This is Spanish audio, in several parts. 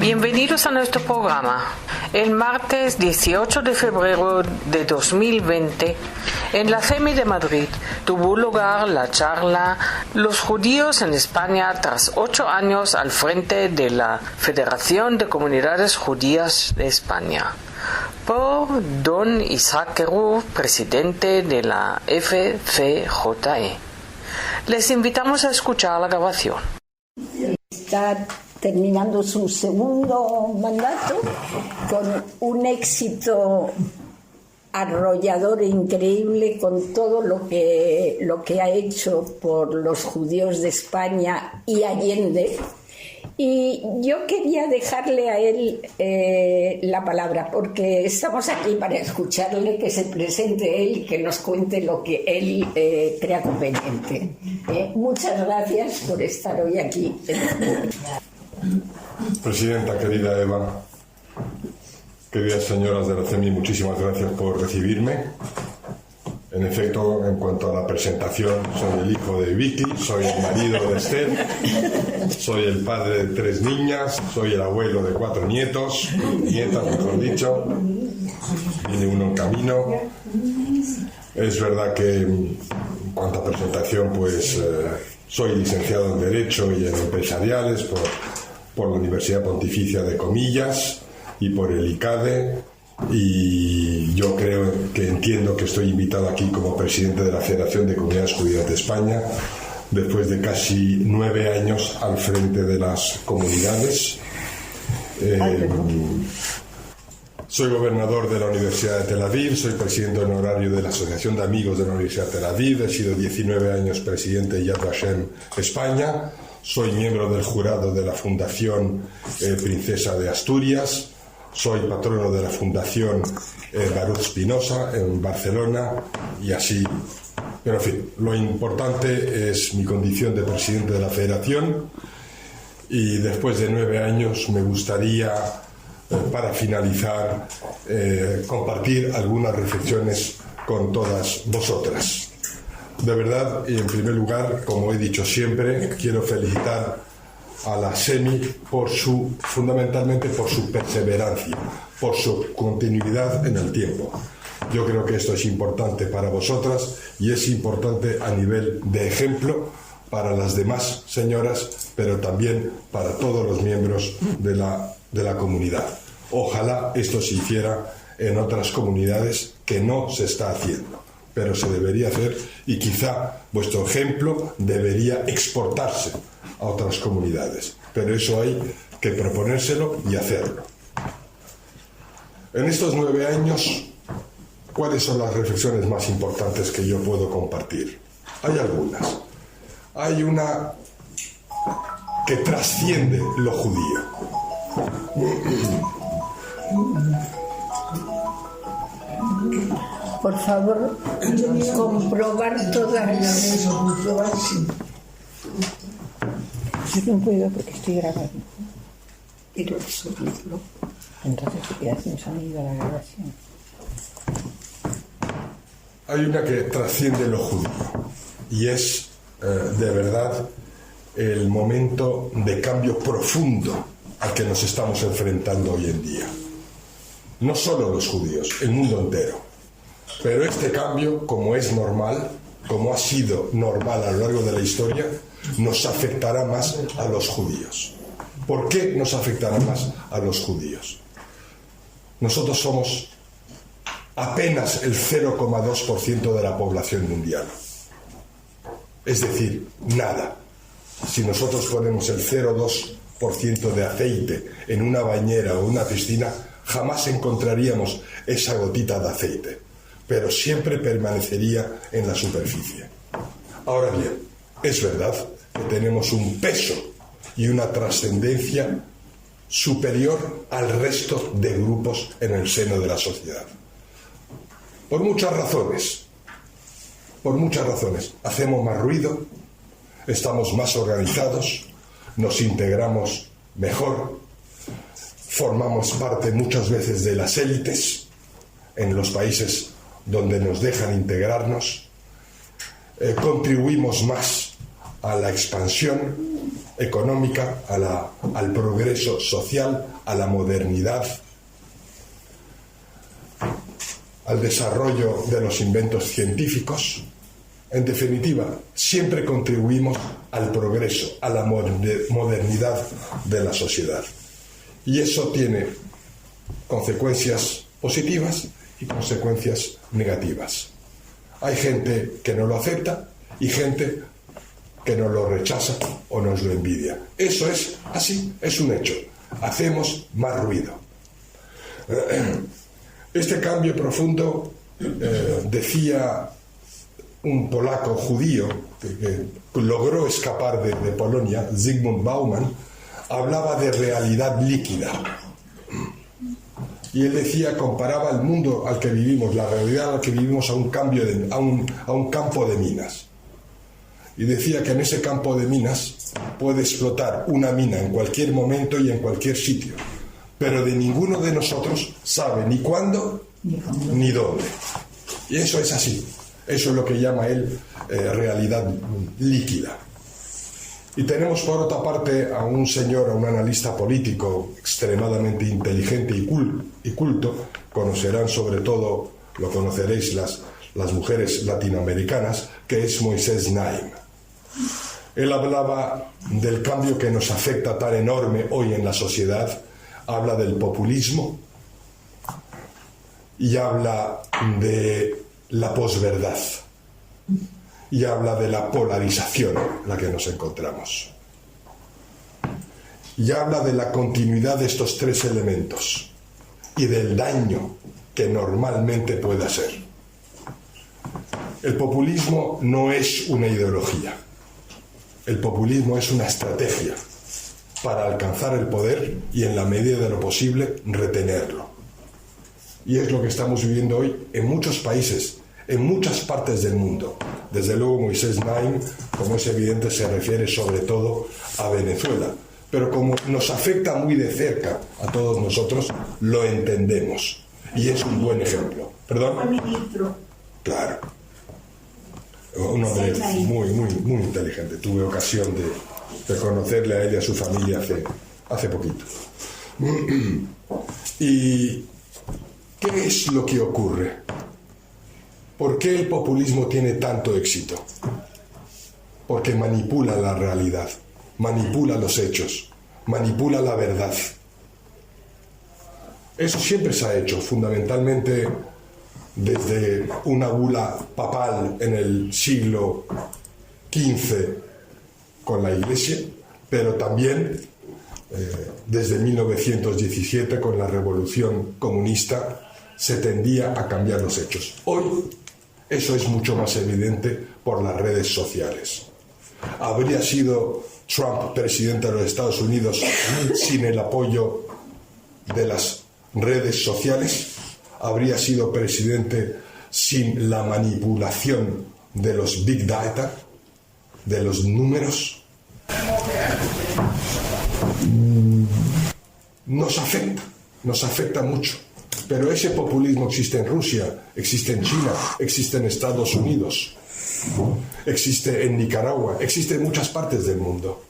Bienvenidos a nuestro programa. El martes 18 de febrero de 2020, en la CEMI de Madrid, tuvo lugar la charla Los judíos en España tras 8 años al frente de la Federación de Comunidades Judías de España, por don Isaac Keruf, presidente de la FCJE. Les invitamos a escuchar la grabación. Está terminando su segundo mandato con un éxito arrollador e increíble, con todo lo que ha hecho por los judíos de España y Allende. Y yo quería dejarle a él la palabra, porque estamos aquí para escucharle, que se presente él y que nos cuente lo que él crea conveniente. Muchas gracias por estar hoy aquí. Presidenta, querida Eva, queridas señoras de la CEMI, muchísimas gracias por recibirme. En efecto, en cuanto a la presentación, soy el hijo de Vicky, soy el marido de Esther, soy el padre de 3 niñas, soy el abuelo de 4 nietos, nietas mejor dicho, viene uno en camino. Es verdad que en cuanto a presentación, pues soy licenciado en Derecho y en Empresariales por la Universidad Pontificia de Comillas y por el ICADE. Y yo entiendo que estoy invitado aquí como presidente de la Federación de Comunidades Judías de España, después de casi 9 años al frente de las comunidades. Soy gobernador de la Universidad de Tel Aviv, soy presidente honorario de la Asociación de Amigos de la Universidad de Tel Aviv, he sido 19 años presidente de Yad Vashem España, soy miembro del jurado de la Fundación Princesa de Asturias, soy patrono de la Fundación Baruch Spinoza en Barcelona y así. Pero en fin, lo importante es mi condición de presidente de la Federación, y después de 9 años me gustaría, para finalizar, compartir algunas reflexiones con todas vosotras. De verdad, y en primer lugar, como he dicho siempre, quiero felicitar a la CEMI fundamentalmente por su perseverancia, por su continuidad en el tiempo. Yo creo que esto es importante para vosotras y es importante a nivel de ejemplo para las demás señoras, pero también para todos los miembros de la comunidad. Ojalá esto se hiciera en otras comunidades, que no se está haciendo, pero se debería hacer, y quizá vuestro ejemplo debería exportarse a otras comunidades, pero eso hay que proponérselo y hacerlo. En estos 9 años, ¿cuáles son las reflexiones más importantes que yo puedo compartir? Hay algunas. Hay una que trasciende lo judío. Por favor, comprobar todas. Yo no puedo porque estoy grabando. Pero subirlo. Entonces se queda sin sonido la grabación. Hay una que trasciende lo judío y es de verdad el momento de cambio profundo al que nos estamos enfrentando hoy en día. No solo los judíos, el mundo entero. Pero este cambio, como es normal, como ha sido normal a lo largo de la historia, nos afectará más a los judíos. ¿Por qué nos afectará más a los judíos? Nosotros somos apenas el 0,2% de la población mundial. Es decir, nada. Si nosotros ponemos el 0,2% de aceite en una bañera o una piscina, jamás encontraríamos esa gotita de aceite, pero siempre permanecería en la superficie. Ahora bien, es verdad que tenemos un peso y una trascendencia superior al resto de grupos en el seno de la sociedad. Por muchas razones. Hacemos más ruido, estamos más organizados, nos integramos mejor, formamos parte muchas veces de las élites en los países donde nos dejan integrarnos, contribuimos más a la expansión económica, al progreso social, a la modernidad, al desarrollo de los inventos científicos. En definitiva, siempre contribuimos al progreso, a la modernidad de la sociedad. Y eso tiene consecuencias positivas y consecuencias negativas. Hay gente que no lo acepta y gente que nos lo rechaza o nos lo envidia. Eso es así, es un hecho. Hacemos más ruido. Este cambio profundo, decía un polaco judío que logró escapar de Polonia, Zygmunt Bauman, hablaba de realidad líquida. Y él decía, comparaba el mundo al que vivimos, la realidad al que vivimos, a un campo de minas. Y decía que en ese campo de minas puede explotar una mina en cualquier momento y en cualquier sitio, pero de ninguno de nosotros sabe ni cuándo ni dónde. Y eso es así. Eso es lo que llama él realidad líquida. Y tenemos por otra parte a un señor, a un analista político extremadamente inteligente y culto. Conocerán sobre todo, lo conoceréis las mujeres latinoamericanas, que es Moisés Naim. Él hablaba del cambio que nos afecta tan enorme hoy en la sociedad, habla del populismo y habla de la posverdad y habla de la polarización en la que nos encontramos y habla de la continuidad de estos tres elementos y del daño que normalmente puede hacer. El populismo no es una ideología. El populismo es una estrategia para alcanzar el poder y, en la medida de lo posible, retenerlo. Y es lo que estamos viviendo hoy en muchos países, en muchas partes del mundo. Desde luego Moisés Naim, como es evidente, se refiere sobre todo a Venezuela. Pero como nos afecta muy de cerca a todos nosotros, lo entendemos. Y es un buen ejemplo. ¿Perdón? Fue ministro. Claro. Un hombre muy inteligente. Tuve ocasión de conocerle a él y a su familia hace poquito. ¿Y qué es lo que ocurre? ¿Por qué el populismo tiene tanto éxito? Porque manipula la realidad, manipula los hechos, manipula la verdad. Eso siempre se ha hecho, fundamentalmente desde una bula papal en el siglo XV con la Iglesia, pero también desde 1917 con la Revolución Comunista se tendía a cambiar los hechos. Hoy eso es mucho más evidente por las redes sociales. ¿Habría sido Trump presidente de los Estados Unidos sin el apoyo de las redes sociales? ¿Habría sido presidente sin la manipulación de los big data, de los números? Nos afecta mucho. Pero ese populismo existe en Rusia, existe en China, existe en Estados Unidos, existe en Nicaragua, existe en muchas partes del mundo.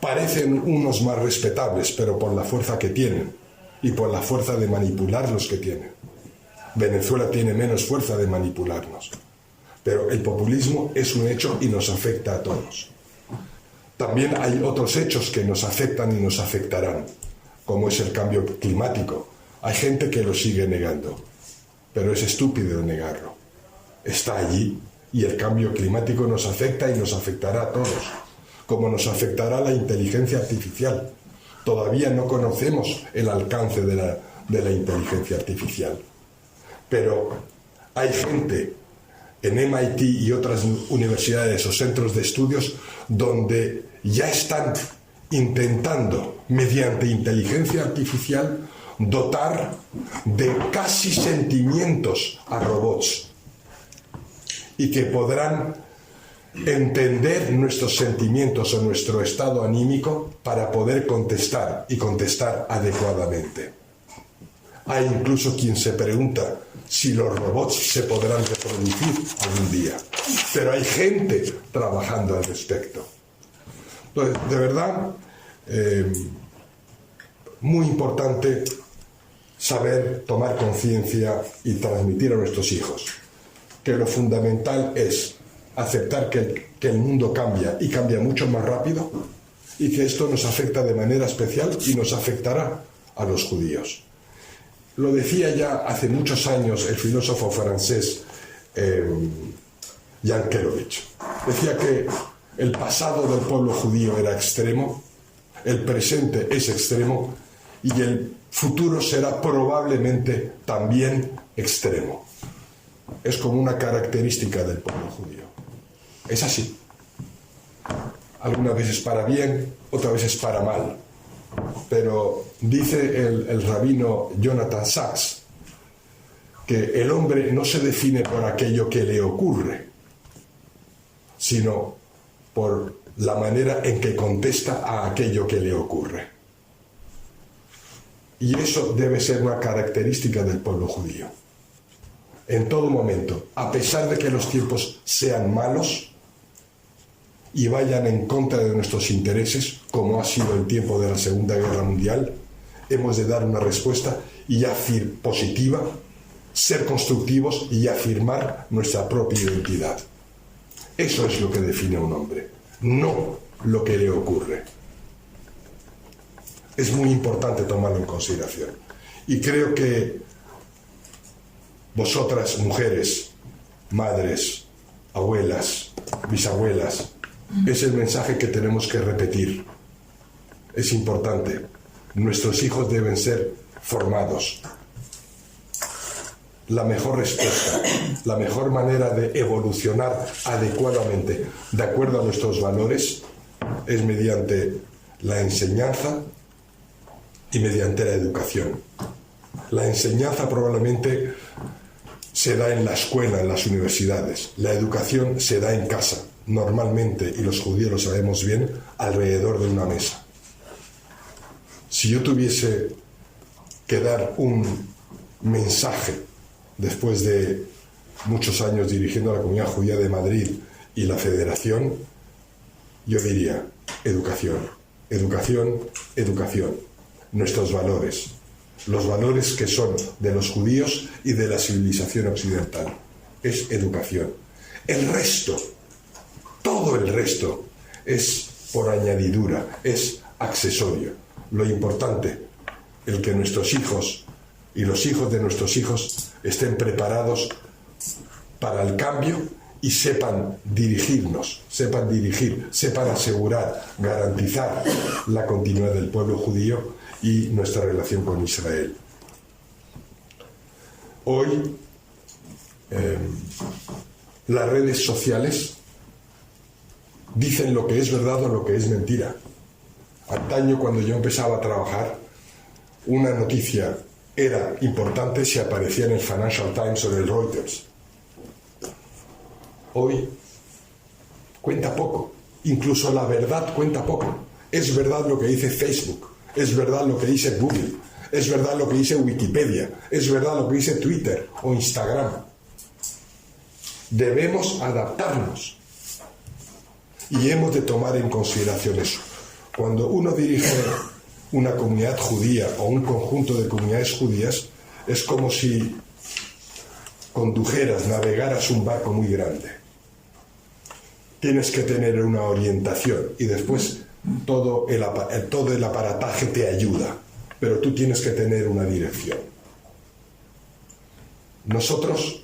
Parecen unos más respetables, pero por la fuerza que tienen y por la fuerza de manipularlos que tienen. Venezuela tiene menos fuerza de manipularnos. Pero el populismo es un hecho y nos afecta a todos. También hay otros hechos que nos afectan y nos afectarán, como es el cambio climático. Hay gente que lo sigue negando, pero es estúpido negarlo. Está allí y el cambio climático nos afecta y nos afectará a todos, como nos afectará la inteligencia artificial. Todavía no conocemos el alcance de la inteligencia artificial, pero hay gente en MIT y otras universidades o centros de estudios donde ya están intentando, mediante inteligencia artificial, dotar de casi sentimientos a robots y que podrán entender nuestros sentimientos o nuestro estado anímico para poder contestar y contestar adecuadamente. Hay incluso quien se pregunta si los robots se podrán reproducir algún día, pero hay gente trabajando al respecto. Entonces, de verdad, muy importante saber tomar conciencia y transmitir a nuestros hijos que lo fundamental es aceptar que el mundo cambia y cambia mucho más rápido y que esto nos afecta de manera especial y nos afectará a los judíos. Lo decía ya hace muchos años el filósofo francés Jan Kerovich. Decía que el pasado del pueblo judío era extremo, el presente es extremo y el futuro será probablemente también extremo. Es como una característica del pueblo judío. Es así. Algunas veces para bien, otras veces para mal. Pero dice el rabino Jonathan Sachs que el hombre no se define por aquello que le ocurre, sino por la manera en que contesta a aquello que le ocurre. Y eso debe ser una característica del pueblo judío. En todo momento, a pesar de que los tiempos sean malos y vayan en contra de nuestros intereses, como ha sido el tiempo de la Segunda Guerra Mundial, hemos de dar una respuesta positiva, ser constructivos y afirmar nuestra propia identidad. Eso es lo que define a un hombre, no lo que le ocurre. Es muy importante tomarlo en consideración. Y creo que vosotras, mujeres, madres, abuelas, bisabuelas, es el mensaje que tenemos que repetir. Es importante. Nuestros hijos deben ser formados. La mejor respuesta, la mejor manera de evolucionar adecuadamente, de acuerdo a nuestros valores, es mediante la enseñanza y mediante la educación. La enseñanza probablemente se da en la escuela, en las universidades. La educación se da en casa, normalmente, y los judíos lo sabemos bien, alrededor de una mesa. Si yo tuviese que dar un mensaje después de muchos años dirigiendo a la Comunidad Judía de Madrid y la Federación, yo diría educación, educación, educación. Nuestros valores, los valores que son de los judíos y de la civilización occidental, es educación. El resto, todo el resto, es por añadidura, es accesorio. Lo importante, el que nuestros hijos y los hijos de nuestros hijos estén preparados para el cambio y sepan dirigirnos, sepan dirigir, sepan asegurar, garantizar la continuidad del pueblo judío y nuestra relación con Israel. Hoy las redes sociales dicen lo que es verdad o lo que es mentira. Antaño, cuando yo empezaba a trabajar, una noticia era importante si aparecía en el Financial Times o en el Reuters. Hoy cuenta poco, incluso la verdad cuenta poco. Es verdad lo que dice Facebook, es verdad lo que dice Google, es verdad lo que dice Wikipedia, es verdad lo que dice Twitter o Instagram. Debemos adaptarnos y hemos de tomar en consideración eso. Cuando uno dirige una comunidad judía o un conjunto de comunidades judías, es como si condujeras, navegaras un barco muy grande. Tienes que tener una orientación y después todo el aparataje te ayuda, pero tú tienes que tener una dirección. Nosotros,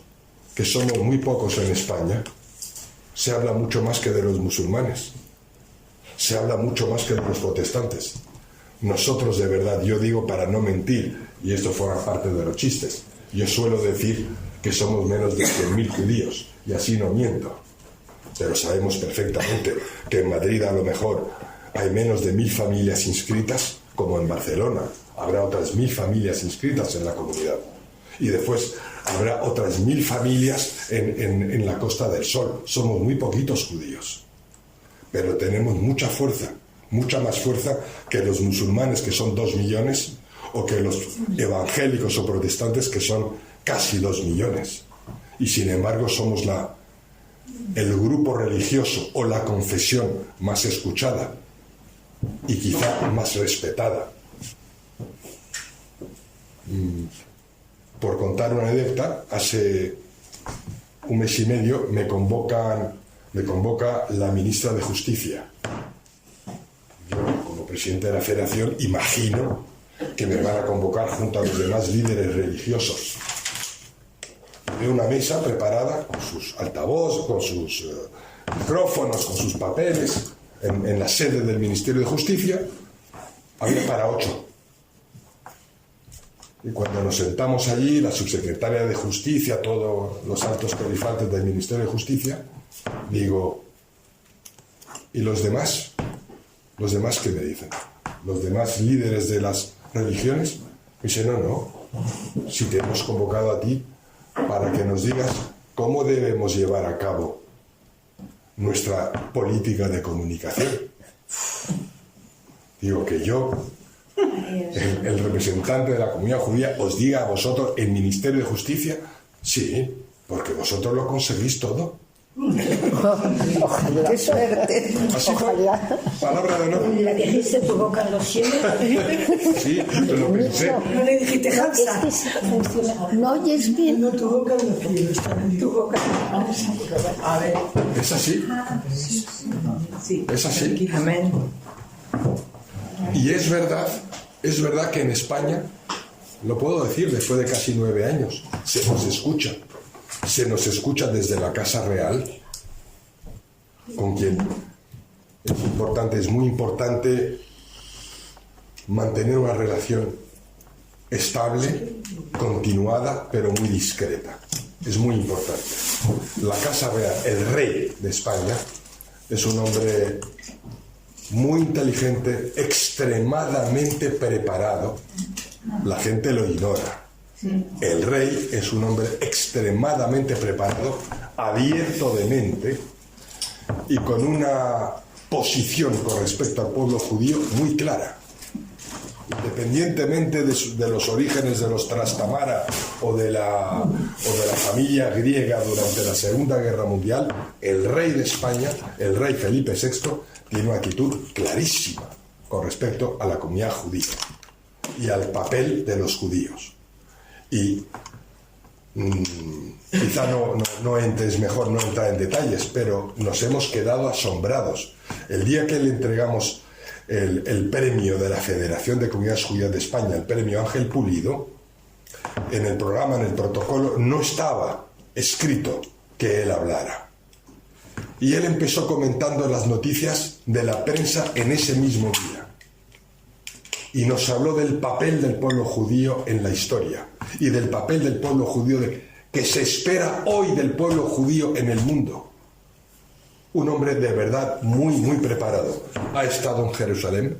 que somos muy pocos en España, se habla mucho más que de los musulmanes, se habla mucho más que de los protestantes. Nosotros, de verdad, yo digo para no mentir, y esto forma parte de los chistes, yo suelo decir que somos menos de 100.000 judíos, y así no miento. Pero sabemos perfectamente que en Madrid a lo mejor hay menos de 1.000 familias inscritas, como en Barcelona. Habrá otras 1.000 familias inscritas en la comunidad. Y después habrá otras 1.000 familias en la Costa del Sol. Somos muy poquitos judíos. Pero tenemos mucha fuerza, mucha más fuerza que los musulmanes, que son 2 millones, o que los evangélicos o protestantes, que son casi 2 millones. Y sin embargo somos el grupo religioso o la confesión más escuchada y quizá más respetada. Por contar una anécdota, hace un mes y medio me convoca la ministra de Justicia. Yo, como presidente de la Federación, imagino que me van a convocar junto a los demás líderes religiosos. Veo una mesa preparada con sus altavoces, con sus micrófonos, con sus papeles, en la sede del Ministerio de Justicia. Había para 8. Y cuando nos sentamos allí, la subsecretaria de Justicia, todos los altos perifantes del Ministerio de Justicia, digo, ¿y los demás? ¿Los demás qué me dicen? ¿Los demás líderes de las religiones? Me dicen, no, si te hemos convocado a ti para que nos digas cómo debemos llevar a cabo nuestra política de comunicación. Digo que yo, el representante de la comunidad judía, os diga a vosotros, el Ministerio de Justicia, sí, porque vosotros lo conseguís todo. Ojalá. Qué suerte. Así fue. Palabra de honor. ¿La dijiste tu boca en los cielos? Sí, yo lo pensé. No le dijiste Hansa. ¿No oyes bien? No, tu boca en los cielos. Tu boca. A ver. ¿Es así? Sí. ¿Es así? Amén. Y es verdad que en España, lo puedo decir después de casi 9 años, se nos escucha desde la Casa Real, con quien es muy importante mantener una relación estable, continuada, pero muy discreta. Es muy importante. La Casa Real, el rey de España, es un hombre muy inteligente, extremadamente preparado. La gente lo ignora. El rey es un hombre extremadamente preparado, abierto de mente y con una posición con respecto al pueblo judío muy clara. Independientemente de los orígenes de los Trastamara o de la familia griega durante la Segunda Guerra Mundial, el rey de España, el rey Felipe VI, tiene una actitud clarísima con respecto a la comunidad judía y al papel de los judíos. Y quizá es mejor no entrar en detalles, pero nos hemos quedado asombrados. El día que le entregamos el premio de la Federación de Comunidades Judías de España, el premio Ángel Pulido, en el programa, en el protocolo, no estaba escrito que él hablara. Y él empezó comentando las noticias de la prensa en ese mismo día. Y nos habló del papel del pueblo judío en la historia y del papel del pueblo judío que se espera hoy del pueblo judío en el mundo. Un hombre de verdad muy, muy preparado. Ha estado en Jerusalén,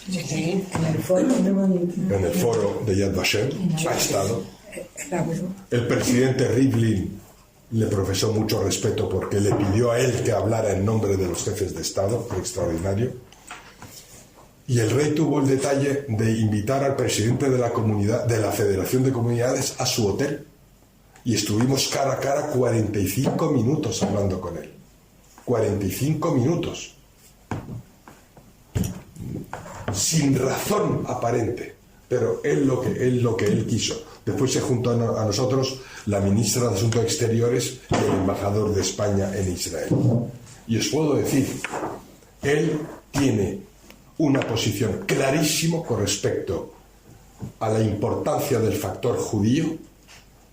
en el foro de Yad Vashem, ha estado. El presidente Rivlin le profesó mucho respeto porque le pidió a él que hablara en nombre de los jefes de Estado, extraordinario. Y el rey tuvo el detalle de invitar al presidente de la comunidad, de la Federación de Comunidades, a su hotel. Y estuvimos cara a cara 45 minutos hablando con él. 45 minutos. Sin razón aparente. Pero lo que él quiso. Después se juntó a nosotros la ministra de Asuntos Exteriores y el embajador de España en Israel. Y os puedo decir, él tiene una posición clarísima con respecto a la importancia del factor judío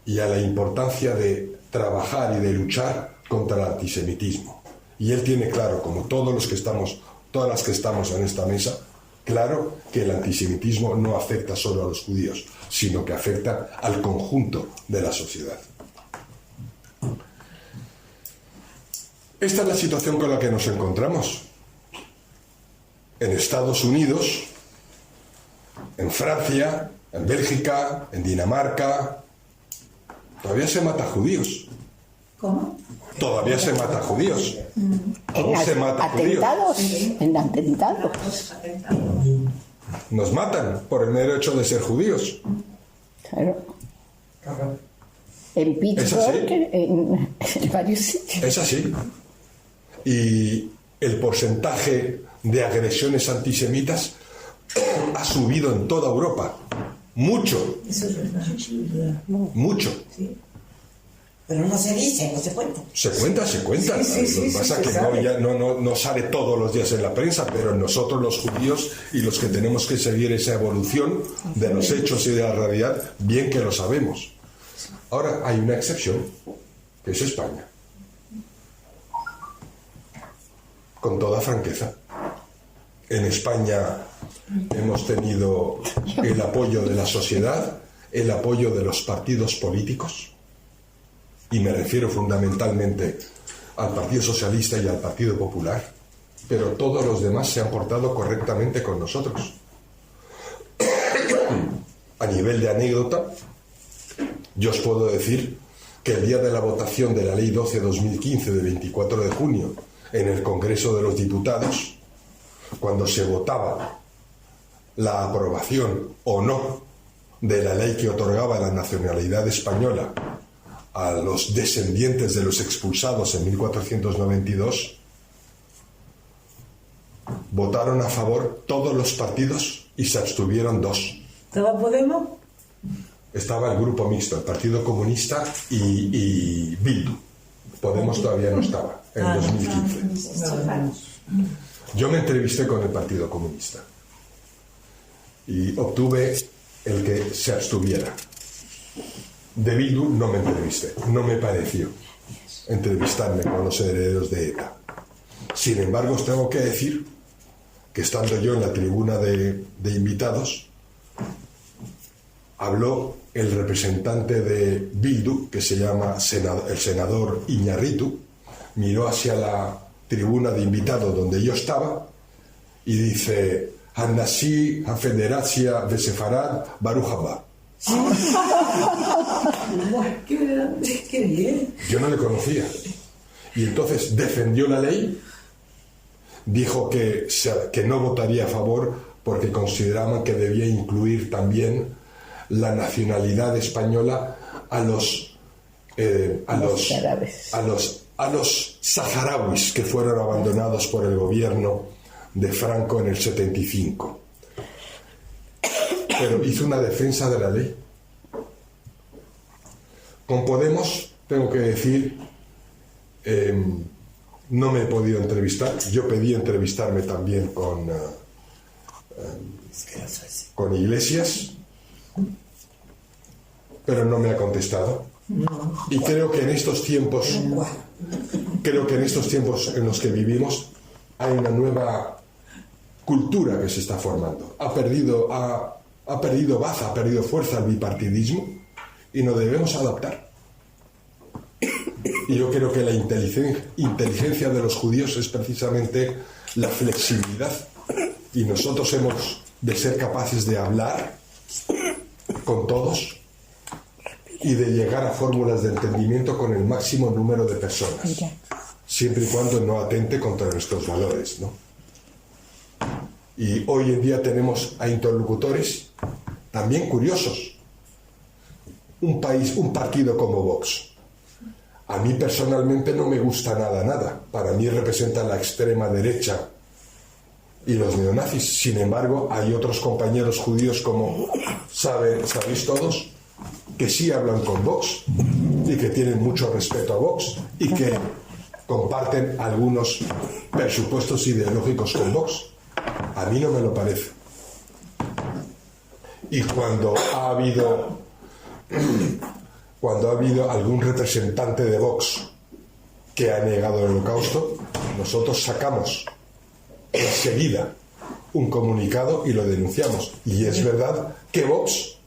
y a la importancia de trabajar y de luchar contra el antisemitismo. Y él tiene claro, como todas las que estamos en esta mesa, claro que el antisemitismo no afecta solo a los judíos, sino que afecta al conjunto de la sociedad. Esta es la situación con la que nos encontramos. En Estados Unidos, en Francia, en Bélgica, en Dinamarca, todavía se mata a judíos. ¿Cómo? Todavía se mata a judíos. ¿Cómo se mata a judíos? En atentados. Nos matan por el mero hecho de ser judíos. Claro. En Pittsburgh, en varios sitios. Es así. Y el porcentaje de agresiones antisemitas ha subido en toda Europa. Mucho. Eso es verdad. Mucho. Sí. Pero no se dice, no se cuenta. Se cuenta. Sí, Lo que pasa es que no sale todos los días en la prensa, pero nosotros los judíos y los que tenemos que seguir esa evolución de los hechos y de la realidad, bien que lo sabemos. Ahora hay una excepción, que es España. Con toda franqueza. En España hemos tenido el apoyo de la sociedad, el apoyo de los partidos políticos, y me refiero fundamentalmente al Partido Socialista y al Partido Popular, pero todos los demás se han portado correctamente con nosotros. A nivel de anécdota, yo os puedo decir que el día de la votación de la Ley 12/2015 de 24 de junio en el Congreso de los Diputados, cuando se votaba la aprobación o no de la ley que otorgaba la nacionalidad española a los descendientes de los expulsados en 1492, votaron a favor todos los partidos y se abstuvieron 2. ¿Estaba Podemos? Estaba el grupo mixto, el Partido Comunista y Bildu. Podemos todavía no estaba, en 2015. Yo me entrevisté con el Partido Comunista y obtuve el que se abstuviera. De Bildu no me entrevisté, no me pareció entrevistarme con los herederos de ETA. Sin embargo, os tengo que decir que estando yo en la tribuna de invitados, habló el representante de Bildu, que se llama el senador Iñárritu, miró hacia la tribuna de invitados donde yo estaba y dice: Hanasi, Federacia de Sefarad, Baruch Haba. ¡Qué bien! Yo no le conocía. Y entonces defendió la ley, dijo que no votaría a favor porque consideraban que debía incluir también la nacionalidad española a los saharauis que fueron abandonados por el gobierno de Franco en el 75. Pero hizo una defensa de la ley. Con Podemos, tengo que decir, no me he podido entrevistar. Yo pedí entrevistarme también con Iglesias, pero no me ha contestado. Y creo que en estos tiempos en los que vivimos hay una nueva cultura que se está formando. Ha perdido baza, ha perdido fuerza el bipartidismo y nos debemos adaptar. Y yo creo que la inteligencia de los judíos es precisamente la flexibilidad, y nosotros hemos de ser capaces de hablar con todos y de llegar a fórmulas de entendimiento con el máximo número de personas, siempre y cuando no atente contra nuestros valores, ¿no? Y hoy en día tenemos a interlocutores también curiosos. Un partido como Vox. A mí personalmente no me gusta nada. Para mí representa la extrema derecha y los neonazis. Sin embargo, hay otros compañeros judíos, como sabéis todos, que sí hablan con Vox y que tienen mucho respeto a Vox y que comparten algunos presupuestos ideológicos con Vox. A mí no me lo parece. Y cuando ha habido algún representante de Vox que ha negado el Holocausto, nosotros sacamos enseguida un comunicado y lo denunciamos. Y es verdad que Vox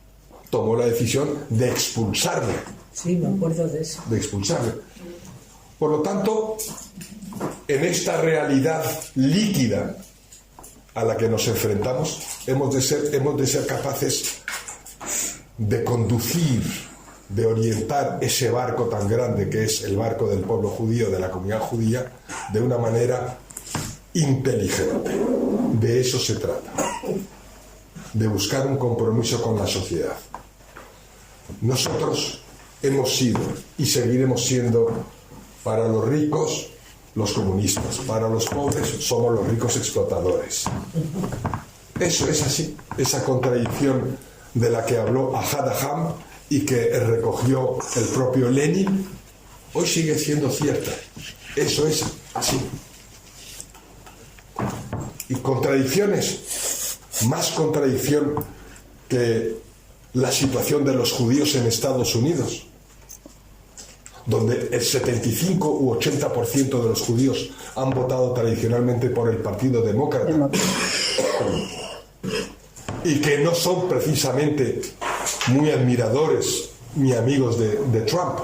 tomó la decisión de expulsarle. Sí, me acuerdo de eso. De expulsarle. Por lo tanto, en esta realidad líquida a la que nos enfrentamos, hemos de ser capaces de conducir, de orientar ese barco tan grande que es el barco del pueblo judío, de la comunidad judía, de una manera inteligente. De eso se trata, de buscar un compromiso con la sociedad. Nosotros hemos sido y seguiremos siendo para los ricos los comunistas. Para los pobres somos los ricos explotadores. Eso es así. Esa contradicción de la que habló Ahad Aham y que recogió el propio Lenin, hoy sigue siendo cierta. Eso es así. Y contradicciones, más contradicción que la situación de los judíos en Estados Unidos, donde el 75 u 80% de los judíos han votado tradicionalmente por el Partido Demócrata y que no son precisamente muy admiradores ni amigos de Trump.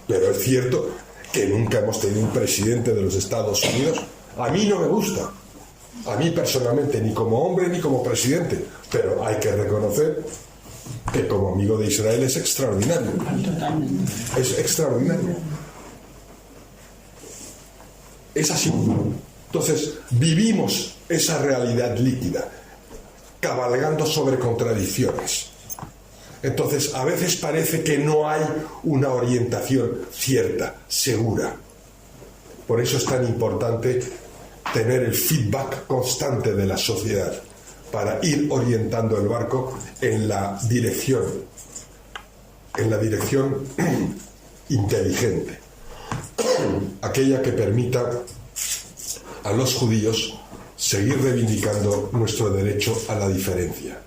Pero es cierto que nunca hemos tenido un presidente de los Estados Unidos. A mí no me gusta, a mí personalmente, ni como hombre ni como presidente, pero hay que reconocer que como amigo de Israel es extraordinario. Es extraordinario. Es así. Entonces, vivimos esa realidad líquida, cabalgando sobre contradicciones. Entonces, a veces parece que no hay una orientación cierta, segura. Por eso es tan importante tener el feedback constante de la sociedad para ir orientando el barco en la dirección inteligente, aquella que permita a los judíos seguir reivindicando nuestro derecho a la diferencia.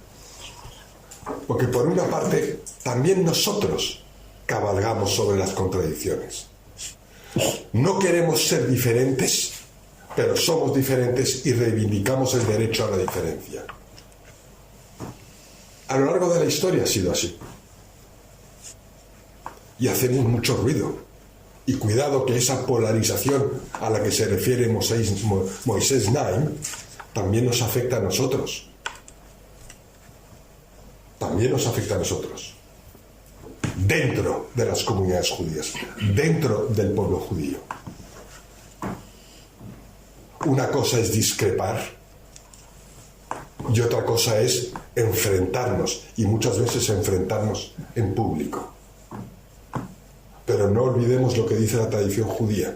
Porque por una parte, también nosotros cabalgamos sobre las contradicciones. No queremos ser diferentes, pero somos diferentes y reivindicamos el derecho a la diferencia. A lo largo de la historia ha sido así. Y hacemos mucho ruido. Y cuidado que esa polarización a la que se refiere Moisés Naim también nos afecta a nosotros. También nos afecta a nosotros. Dentro de las comunidades judías, dentro del pueblo judío. Una cosa es discrepar y otra cosa es enfrentarnos, y muchas veces enfrentarnos en público. Pero no olvidemos lo que dice la tradición judía,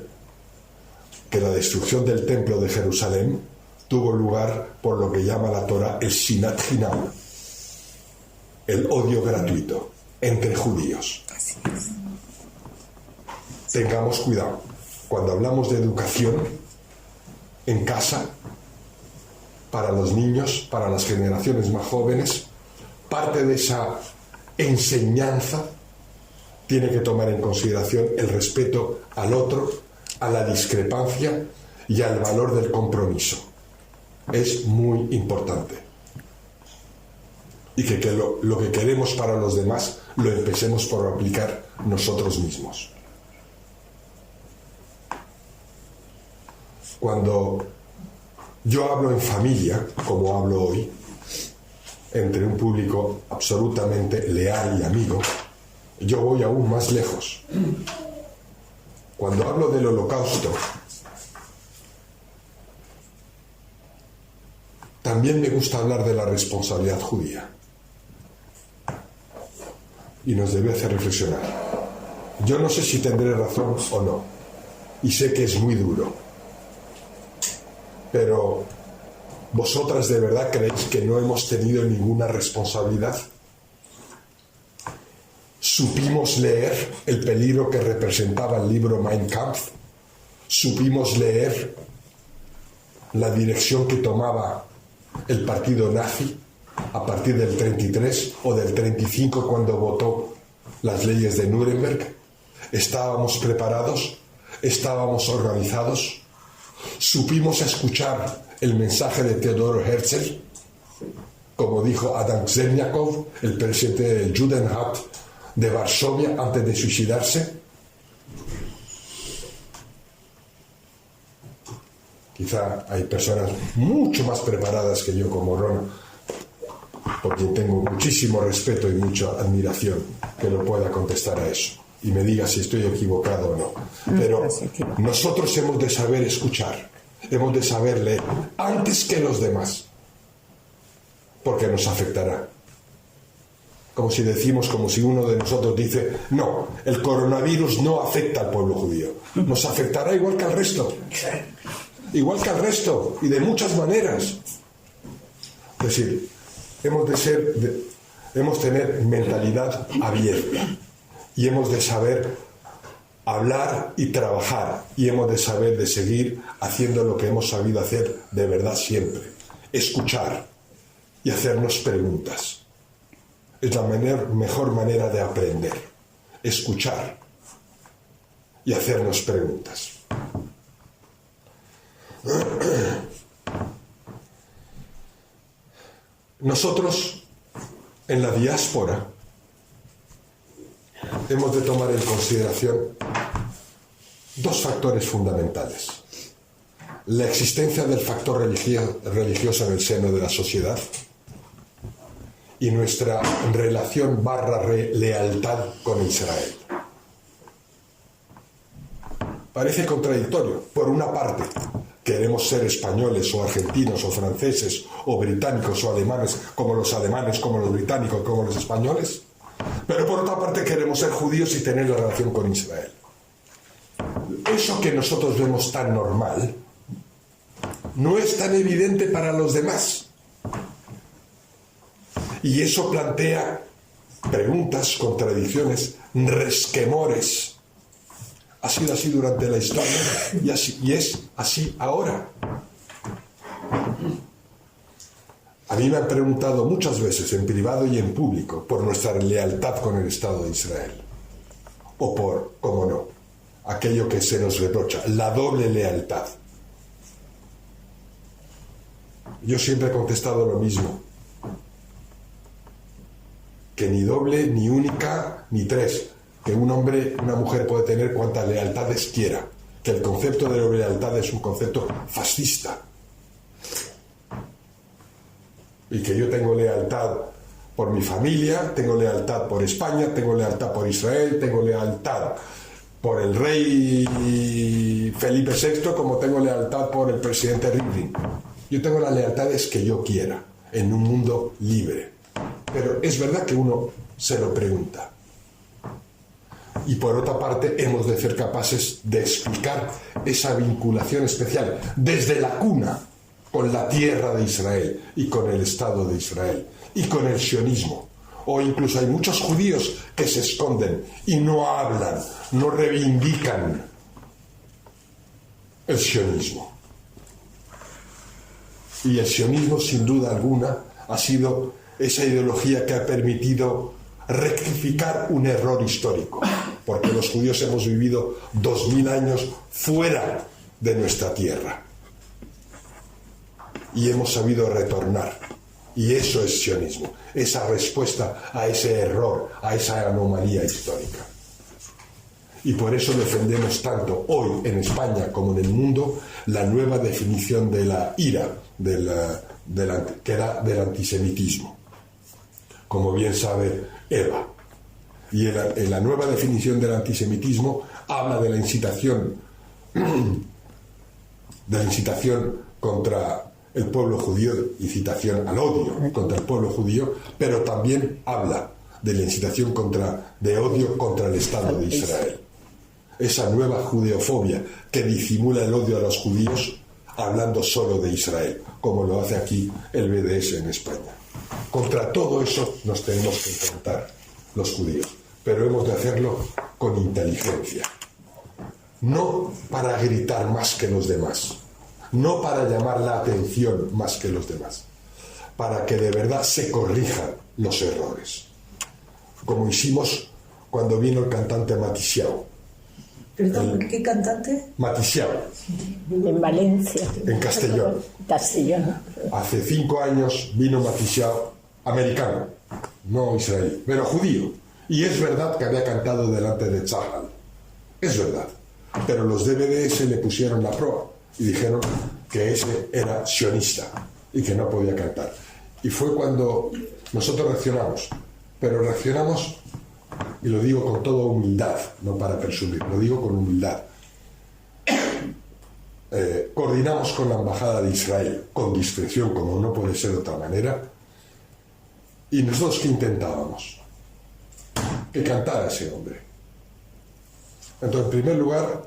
que la destrucción del templo de Jerusalén tuvo lugar por lo que llama la Torá el Sinat Hinam, el odio gratuito entre judíos. Tengamos cuidado. Cuando hablamos de educación en casa, para los niños, para las generaciones más jóvenes, parte de esa enseñanza tiene que tomar en consideración el respeto al otro, a la discrepancia y al valor del compromiso. Es muy importante. Y que lo que queremos para los demás lo empecemos por aplicar nosotros mismos. Cuando yo hablo en familia, como hablo hoy, entre un público absolutamente leal y amigo, yo voy aún más lejos. Cuando hablo del Holocausto, también me gusta hablar de la responsabilidad judía. Y nos debe hacer reflexionar. Yo no sé si tendré razón o no, y sé que es muy duro. Pero, ¿vosotras de verdad creéis que no hemos tenido ninguna responsabilidad? ¿Supimos leer el peligro que representaba el libro Mein Kampf? ¿Supimos leer la dirección que tomaba el partido nazi a partir del 33 o del 35 cuando votó las leyes de Nuremberg? ¿Estábamos preparados? ¿Estábamos organizados? ¿Supimos escuchar el mensaje de Theodor Herzl? Como dijo Adam Zemjakov, el presidente del Judenrat de Varsovia, antes de suicidarse. Quizá hay personas mucho más preparadas que yo, como Rona, por quien tengo muchísimo respeto y mucha admiración, que lo pueda contestar a eso y me diga si estoy equivocado o no. Pero nosotros hemos de saber escuchar, hemos de saber leer antes que los demás, porque nos afectará. como si decimos, como si uno de nosotros dice, no, el coronavirus no afecta al pueblo judío, nos afectará igual que al resto, y de muchas maneras. Es decir, hemos de tener mentalidad abierta, y hemos de saber hablar y trabajar, y hemos de saber de seguir haciendo lo que hemos sabido hacer de verdad siempre, escuchar y hacernos preguntas. Es la mejor manera de aprender, escuchar y hacernos preguntas. Nosotros, en la diáspora, hemos de tomar en consideración dos factores fundamentales: la existencia del factor religioso en el seno de la sociedad y nuestra relación / lealtad con Israel. Parece contradictorio. Por una parte, queremos ser españoles o argentinos o franceses o británicos o alemanes, como los británicos, como los españoles, pero por otra parte queremos ser judíos y tener la relación con Israel. Eso que nosotros vemos tan normal no es tan evidente para los demás. Y eso plantea preguntas, contradicciones, resquemores. Ha sido así durante la historia y es así ahora. A mí me han preguntado muchas veces, en privado y en público, por nuestra lealtad con el Estado de Israel. O por, cómo no, aquello que se nos reprocha, la doble lealtad. Yo siempre he contestado lo mismo: que ni doble, ni única, ni tres. Que un hombre, una mujer puede tener cuantas lealtades quiera. Que el concepto de lealtad es un concepto fascista. Y que yo tengo lealtad por mi familia, tengo lealtad por España, tengo lealtad por Israel, tengo lealtad por el rey Felipe VI, como tengo lealtad por el presidente Rivlin. Yo tengo las lealtades que yo quiera, en un mundo libre. Pero es verdad que uno se lo pregunta. Y por otra parte, hemos de ser capaces de explicar esa vinculación especial desde la cuna con la tierra de Israel y con el Estado de Israel y con el sionismo. O incluso hay muchos judíos que se esconden y no hablan, no reivindican el sionismo. Y el sionismo, sin duda alguna, ha sido esa ideología que ha permitido rectificar un error histórico, porque los judíos hemos vivido 2000 años fuera de nuestra tierra y hemos sabido retornar, y eso es sionismo, esa respuesta a ese error, a esa anomalía histórica. Y por eso defendemos tanto hoy en España como en el mundo la nueva definición de la ira, que era del antisemitismo, como bien sabe Eva. Y en la nueva definición del antisemitismo habla de la incitación contra el pueblo judío, incitación al odio contra el pueblo judío, pero también habla de la incitación de odio contra el Estado de Israel. Esa nueva judeofobia que disimula el odio a los judíos hablando solo de Israel, como lo hace aquí el BDS en España. Contra todo eso nos tenemos que enfrentar los judíos, pero hemos de hacerlo con inteligencia, no para gritar más que los demás, no para llamar la atención más que los demás, para que de verdad se corrijan los errores, como hicimos cuando vino el cantante Matisiao. ¿Perdón? ¿Qué cantante? Matisiao. En Valencia. En Castellón. Castellón. Hace 5 años vino Matisiao, americano, no israelí, pero judío. Y es verdad que había cantado delante de Tzahal. Es verdad. Pero los DVDs le pusieron la proa y dijeron que ese era sionista y que no podía cantar. Y fue cuando nosotros reaccionamos. Pero reaccionamos, y lo digo con toda humildad, no para presumir, lo digo con humildad. Coordinamos con la Embajada de Israel, con discreción, como no puede ser de otra manera, y nosotros ¿qué intentábamos? que cantara ese hombre. Entonces, en primer lugar,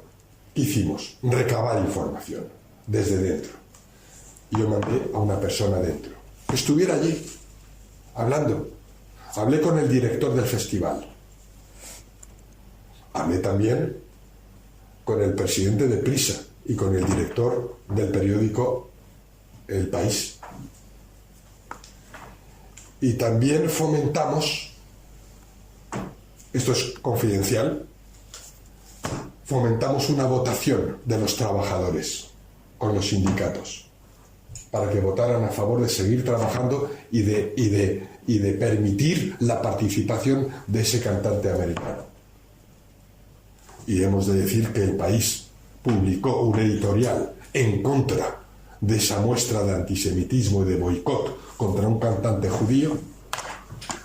¿qué hicimos? Recabar información desde dentro. Y yo mandé a una persona dentro, que estuviera allí, hablando. Hablé con el director del festival. Hablé también con el presidente de Prisa y con el director del periódico El País. Y también fomentamos, esto es confidencial, fomentamos una votación de los trabajadores con los sindicatos para que votaran a favor de seguir trabajando y de permitir la participación de ese cantante americano. Y hemos de decir que El País publicó un editorial en contra de esa muestra de antisemitismo y de boicot contra un cantante judío,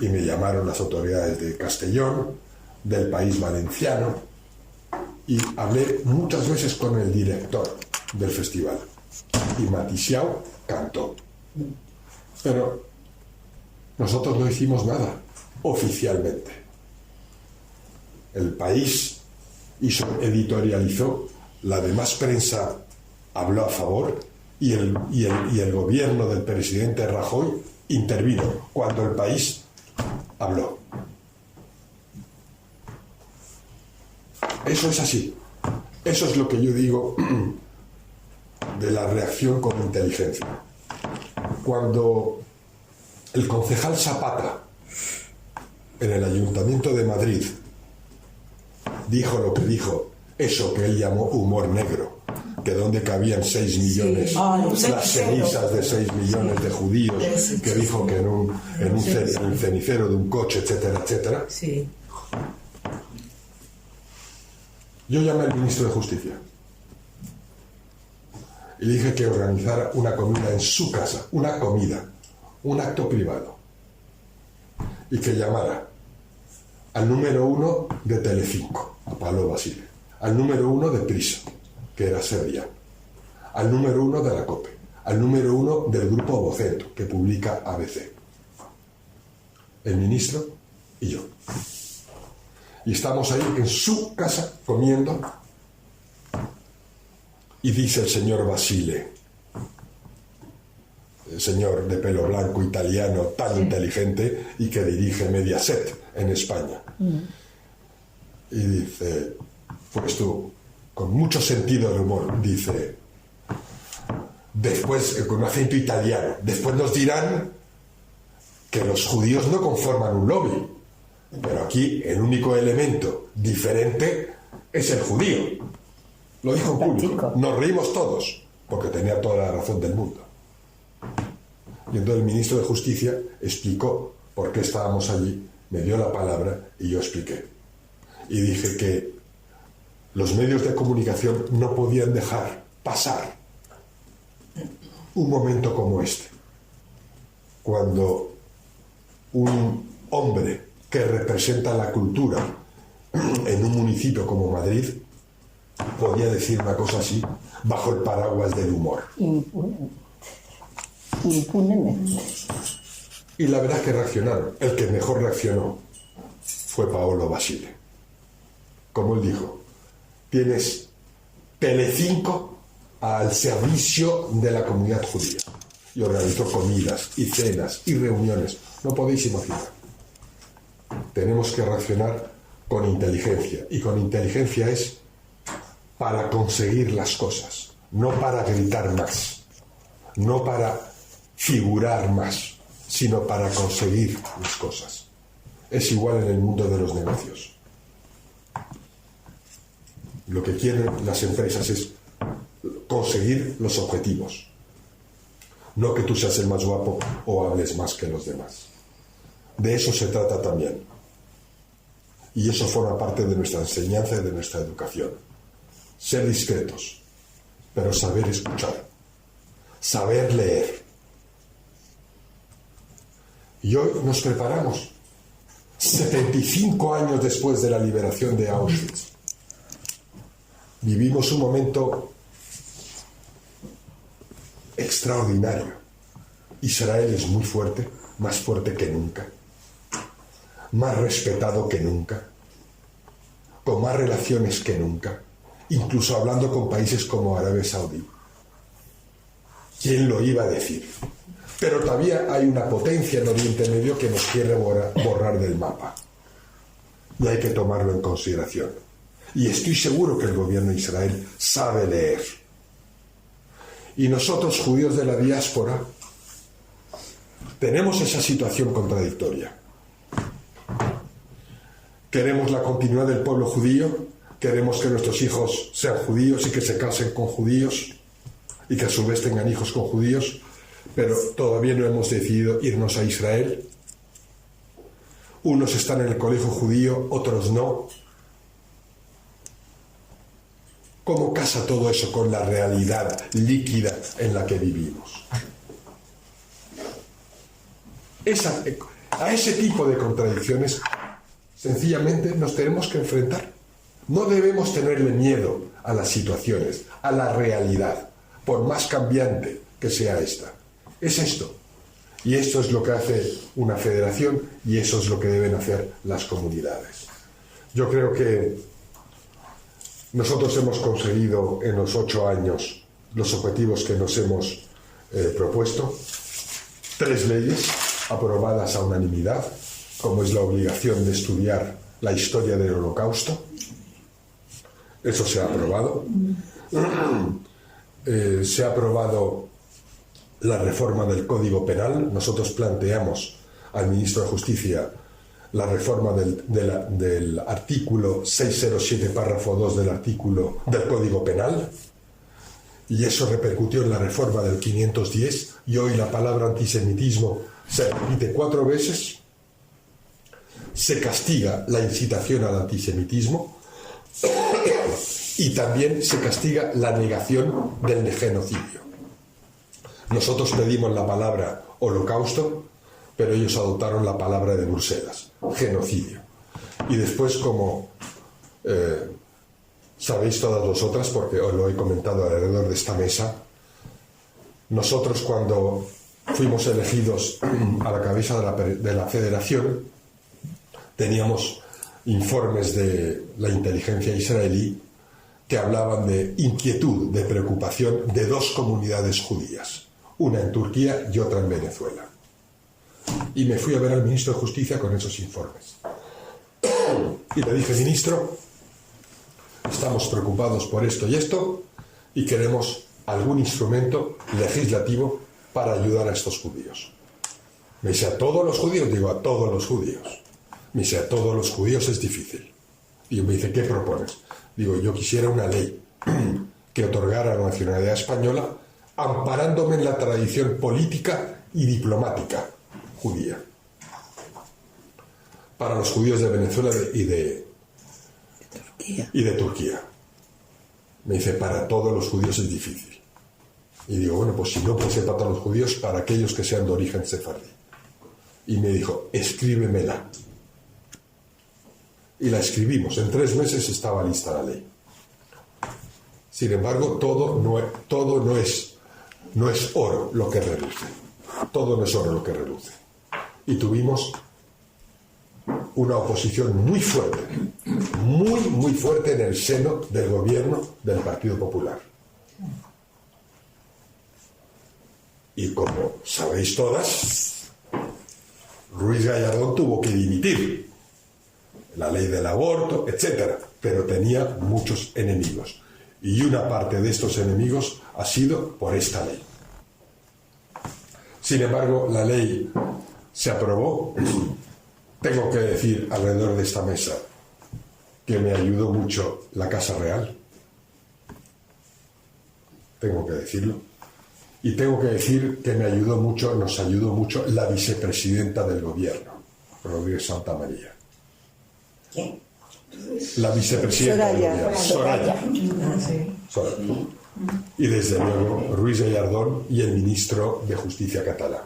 y me llamaron las autoridades de Castellón, del País Valenciano, y hablé muchas veces con el director del festival, y Matisiao cantó. Pero nosotros no hicimos nada oficialmente. El País editorializó, la demás prensa habló a favor, y el gobierno del presidente Rajoy intervino cuando El País habló. Eso es así. Eso es lo que yo digo de la reacción con inteligencia. Cuando el concejal Zapata en el Ayuntamiento de Madrid dijo lo que dijo, eso que él llamó humor negro, que donde cabían 6 millones, las cenizas de 6 millones de judíos, que dijo que en un cenicero de un coche, etcétera, etcétera. Sí. Yo llamé al ministro de Justicia y le dije que organizara una comida en su casa, una comida, un acto privado, y que llamara al número 1 de Telecinco, a Pablo Basile, al número 1 de Prisa, que era Sevilla, al número 1 de la COPE, al número 1 del grupo Vocento, que publica ABC, el ministro y yo. Y estamos ahí en su casa comiendo, y dice el señor Basile, el señor de pelo blanco italiano tan inteligente y que dirige Mediaset en España, y dice, pues tú, con mucho sentido del humor, dice, después, con un acento italiano, después nos dirán que los judíos no conforman un lobby, pero aquí el único elemento diferente es el judío. Lo dijo en público. Nos reímos todos, porque tenía toda la razón del mundo. Y entonces el ministro de Justicia explicó por qué estábamos allí, me dio la palabra y yo expliqué. Y dije que los medios de comunicación no podían dejar pasar un momento como este, cuando un hombre que representa la cultura en un municipio como Madrid podía decir una cosa así bajo el paraguas del humor. Impunemente. Y la verdad es que reaccionaron. El que mejor reaccionó fue Paolo Basile. Como él dijo, tienes Telecinco al servicio de la comunidad judía. Y organizó comidas y cenas y reuniones. No podéis imaginar. Tenemos que reaccionar con inteligencia. Y con inteligencia es para conseguir las cosas. No para gritar más. No para figurar más. Sino para conseguir las cosas. Es igual en el mundo de los negocios. Lo que quieren las empresas es conseguir los objetivos. No que tú seas el más guapo o hables más que los demás. De eso se trata también. Y eso forma parte de nuestra enseñanza y de nuestra educación. Ser discretos, pero saber escuchar. Saber leer. Y hoy nos preparamos. 75 años después de la liberación de Auschwitz. Vivimos un momento extraordinario. Israel es muy fuerte, más fuerte que nunca. más respetado que nunca, con más relaciones que nunca, incluso hablando con países como Arabia Saudí. ¿Quién lo iba a decir? Pero todavía hay una potencia en Oriente Medio que nos quiere borrar del mapa. Y hay que tomarlo en consideración. Y estoy seguro que el gobierno de Israel sabe leer. Y nosotros, judíos de la diáspora, tenemos esa situación contradictoria. Queremos la continuidad del pueblo judío, queremos que nuestros hijos sean judíos y que se casen con judíos y que a su vez tengan hijos con judíos, pero todavía no hemos decidido irnos a Israel. Unos están en el colegio judío, otros no. ¿Cómo casa todo eso con la realidad líquida en la que vivimos? A ese tipo de contradicciones sencillamente nos tenemos que enfrentar. No debemos tenerle miedo a las situaciones, a la realidad, por más cambiante que sea esta. Es esto. Y esto es lo que hace una federación y eso es lo que deben hacer las comunidades. Yo creo que nosotros hemos conseguido en los 8 años los objetivos que nos hemos propuesto. 3 leyes aprobadas a unanimidad, como es la obligación de estudiar la historia del Holocausto. Eso se ha aprobado. Se ha aprobado la reforma del Código Penal. Nosotros planteamos al ministro de Justicia la reforma del artículo 607, párrafo 2 del Código Penal, y eso repercutió en la reforma del 510, y hoy la palabra antisemitismo se repite 4 veces. Se castiga la incitación al antisemitismo y también se castiga la negación del genocidio. Nosotros pedimos la palabra holocausto, pero ellos adoptaron la palabra de Bruselas, genocidio. Y después, como sabéis todas vosotras, porque os lo he comentado alrededor de esta mesa, nosotros cuando fuimos elegidos a la cabeza de la federación, teníamos informes de la inteligencia israelí que hablaban de inquietud, de preocupación de 2 comunidades judías, una en Turquía y otra en Venezuela. Y me fui a ver al ministro de Justicia con esos informes. Y le dije: ministro, estamos preocupados por esto y esto y queremos algún instrumento legislativo para ayudar a estos judíos. Me dice: ¿a todos los judíos? Digo: a todos los judíos. Me dice: a todos los judíos es difícil. Y me dice: ¿qué propones? Digo: yo quisiera una ley que otorgara la nacionalidad española amparándome en la tradición política y diplomática judía para los judíos de Venezuela y de Turquía. Me dice: para todos los judíos es difícil. Y digo: bueno, pues si no puede ser para todos los judíos, para aquellos que sean de origen sefardí. Y me dijo: escríbemela. Y la escribimos. En 3 meses estaba lista la ley. Sin embargo, todo no es oro lo que reluce. Todo no es oro lo que reluce. Y tuvimos una oposición muy fuerte, muy fuerte en el seno del gobierno del Partido Popular. Y como sabéis todas, Ruiz Gallardón tuvo que dimitir. La ley del aborto, etcétera, pero tenía muchos enemigos. Y una parte de estos enemigos ha sido por esta ley. Sin embargo, la ley se aprobó. Tengo que decir alrededor de esta mesa que me ayudó mucho la Casa Real. Tengo que decirlo. Y tengo que decir que nos ayudó mucho la vicepresidenta del gobierno, Rodríguez Santa María. ¿Quién? La vicepresidenta del gobierno, Soraya. Y desde luego Ruiz Gallardón y el ministro de Justicia catalán.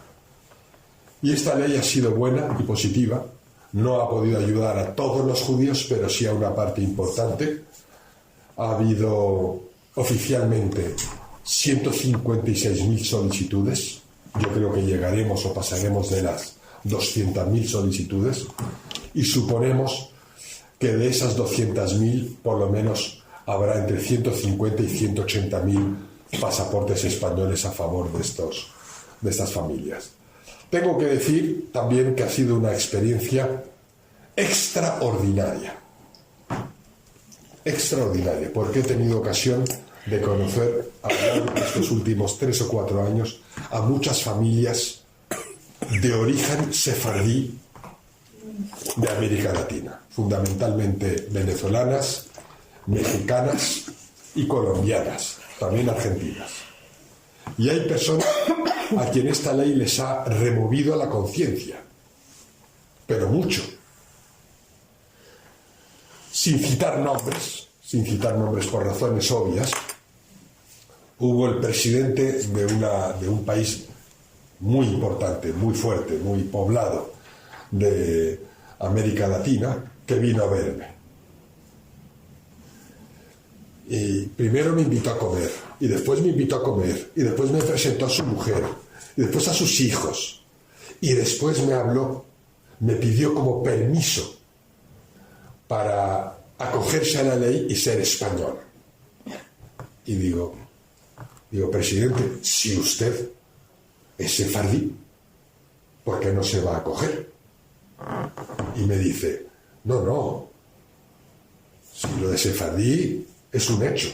Y esta ley ha sido buena y positiva. No ha podido ayudar a todos los judíos, pero sí a una parte importante. Ha habido oficialmente 156.000 solicitudes. Yo creo que llegaremos o pasaremos de las 200.000 solicitudes. y suponemos que de esas 200.000 por lo menos habrá entre 150 y 180.000 pasaportes españoles a favor de estas familias. Tengo que decir también que ha sido una experiencia extraordinaria, porque he tenido ocasión de conocer a lo largo de estos últimos 3 o 4 años a muchas familias de origen sefardí de América Latina, fundamentalmente venezolanas, mexicanas y colombianas, también argentinas. Y hay personas a quien esta ley les ha removido la conciencia, pero mucho. Sin citar nombres por razones obvias, hubo el presidente de un país muy importante, muy fuerte, muy poblado de América Latina, que vino a verme. Y primero me invitó a comer, y después me invitó a comer, y después me presentó a su mujer, y después a sus hijos, y después me habló, me pidió como permiso para acogerse a la ley y ser español. Y digo, presidente, si usted es sefardí, ¿por qué no se va a acoger? Y me dice, no, si lo de sefardí es un hecho,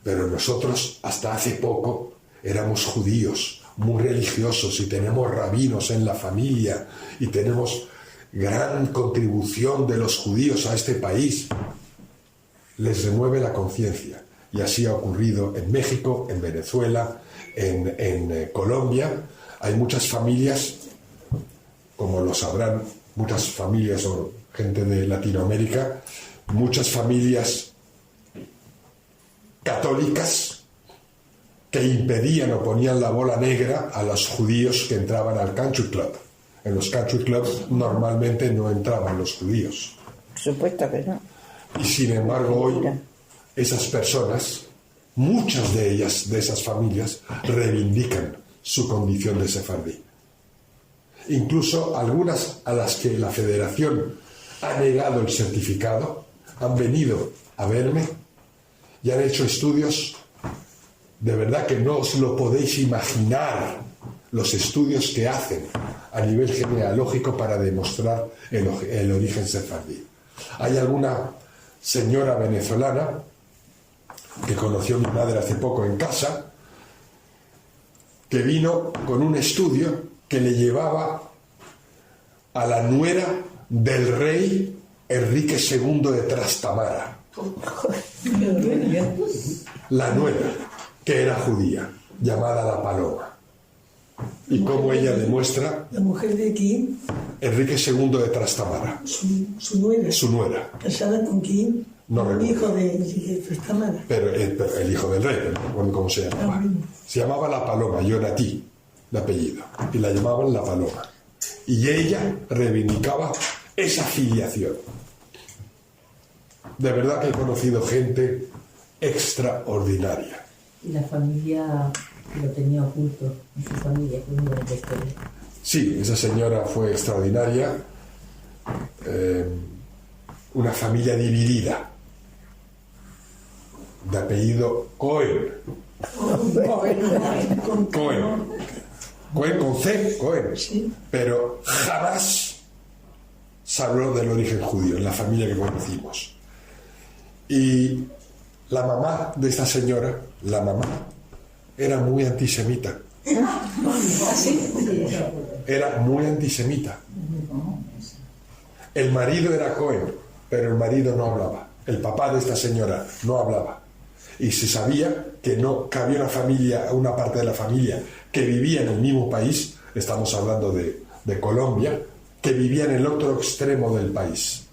pero nosotros hasta hace poco éramos judíos, muy religiosos, y tenemos rabinos en la familia, y tenemos gran contribución de los judíos a este país. Les remueve la conciencia, y así ha ocurrido en México, en Venezuela, en Colombia. Hay muchas familias, como lo sabrán muchas familias o gente de Latinoamérica, muchas familias católicas que impedían o ponían la bola negra a los judíos que entraban al country club. En los country clubs normalmente no entraban los judíos. Por supuesto que no. Y sin embargo hoy esas personas, muchas de ellas, de esas familias, reivindican su condición de sefardí. Incluso algunas a las que la Federación ha negado el certificado han venido a verme y han hecho estudios, de verdad que no os lo podéis imaginar, los estudios que hacen a nivel genealógico para demostrar el origen sefardí. Hay alguna señora venezolana que conoció mi madre hace poco en casa, que vino con un estudio que le llevaba a la nuera del rey Enrique II de Trastamara. La nuera, que era judía, llamada La Paloma. Y cómo ella demuestra... ¿La mujer de quién? Enrique II de Trastamara. Su nuera. Su nuera. ¿Casada con quién? No el recuerdo. hijo de Trastamara. Pero el hijo del rey, pero no recuerdo cómo se llamaba. Se llamaba La Paloma, Yonatí, de apellido. Y la llamaban La Paloma. Y ella reivindicaba esa filiación. De verdad que he conocido gente extraordinaria. Y la familia lo tenía oculto en su familia, que no era historia. Sí, esa señora fue extraordinaria. Una familia dividida, de apellido Cohen. Cohen con C, Cohen. Sí. Pero jamás se habló del origen judío en la familia que conocimos. Y la mamá de esta señora, era muy antisemita. Era muy antisemita. El marido era Cohen, pero el marido no hablaba. El papá de esta señora no hablaba. Y se sabía que había una familia, una parte de la familia que vivía en el mismo país, estamos hablando de Colombia, que vivía en el otro extremo del país.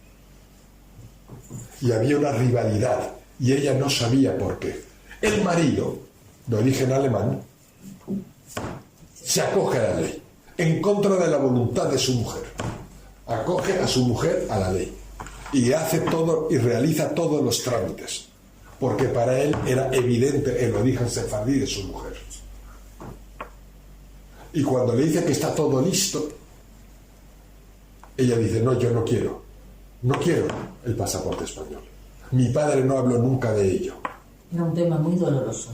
Y había una rivalidad, y ella no sabía por qué. El marido, de origen alemán, se acoge a la ley, en contra de la voluntad de su mujer. Acoge a su mujer a la ley y hace todo y realiza todos los trámites, porque para él era evidente el origen sefardí de su mujer. Y cuando le dice que está todo listo, ella dice, no, yo no quiero, no quiero el pasaporte español. Mi padre no habló nunca de ello. Era un tema muy doloroso.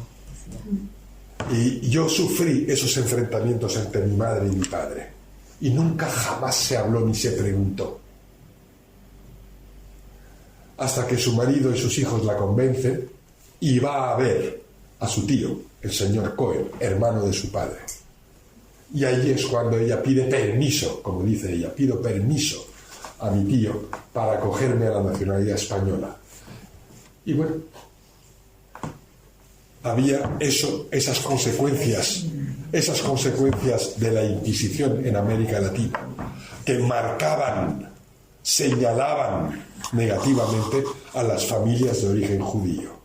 Y yo sufrí esos enfrentamientos entre mi madre y mi padre. Y nunca jamás se habló ni se preguntó. Hasta que su marido y sus hijos la convencen y va a ver a su tío, el señor Cohen, hermano de su padre. Y ahí es cuando ella pide permiso, como dice ella, pido permiso a mi tío para acogerme a la nacionalidad española. Y bueno, había esas consecuencias de la Inquisición en América Latina, que marcaban, señalaban negativamente a las familias de origen judío.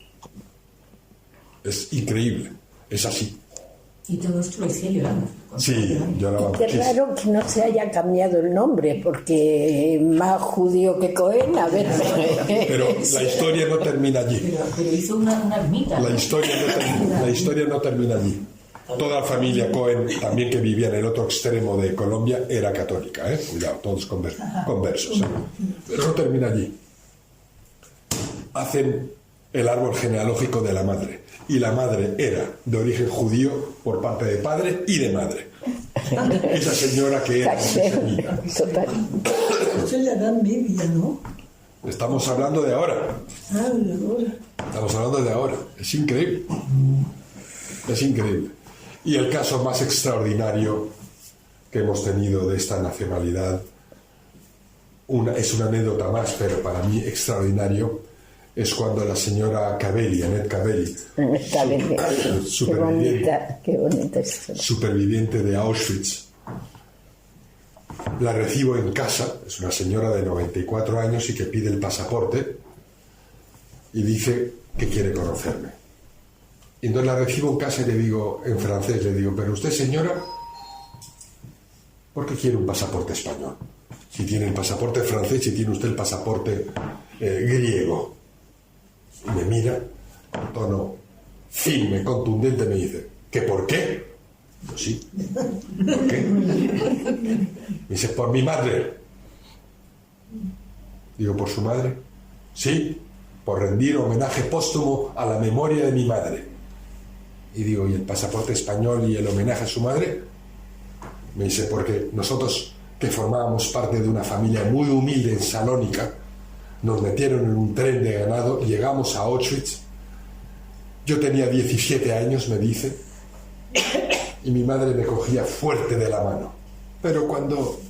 Es increíble, es así. Y todo esto lo hice llorando. Sí, lloraba Qué muchísimo. raro que no se haya cambiado el nombre, porque más judío que Cohen, a ver. Pero la historia no termina allí. Pero hizo una ermita. La historia no termina allí. Toda la familia Cohen, también que vivía en el otro extremo de Colombia, era católica, ¿eh? Cuidado, todos conversos, ¿eh? Pero no termina allí. Hacen el árbol genealógico de la madre. Y la madre era de origen judío por parte de padre y de madre. Esa señora que era antisemita. Total. Eso le dan Biblia, ¿no? Estamos hablando de ahora. Ah, de ahora. Estamos hablando de ahora. Es increíble. Es increíble. Y el caso más extraordinario que hemos tenido de esta nacionalidad, es una anécdota más, pero para mí extraordinario, es cuando la señora Cavelli, Annette Cavelli, Qué bonita historia. superviviente de Auschwitz, la recibo en casa. Es una señora de 94 años y que pide el pasaporte y dice que quiere conocerme. Y entonces la recibo en casa y le digo, en francés, le digo, pero usted, señora, ¿por qué quiere un pasaporte español? Si tiene el pasaporte francés, si tiene usted el pasaporte griego. Y me mira, con tono firme, contundente, me dice, ¿que por qué? Yo sí. ¿Por qué? Me dice, por mi madre. Digo, ¿por su madre? Sí, por rendir homenaje póstumo a la memoria de mi madre. Y digo, ¿y el pasaporte español y el homenaje a su madre? Me dice, porque nosotros, que formábamos parte de una familia muy humilde en Salónica, nos metieron en un tren de ganado, llegamos a Auschwitz, yo tenía 17 años, me dice, y mi madre me cogía fuerte de la mano. Pero cuando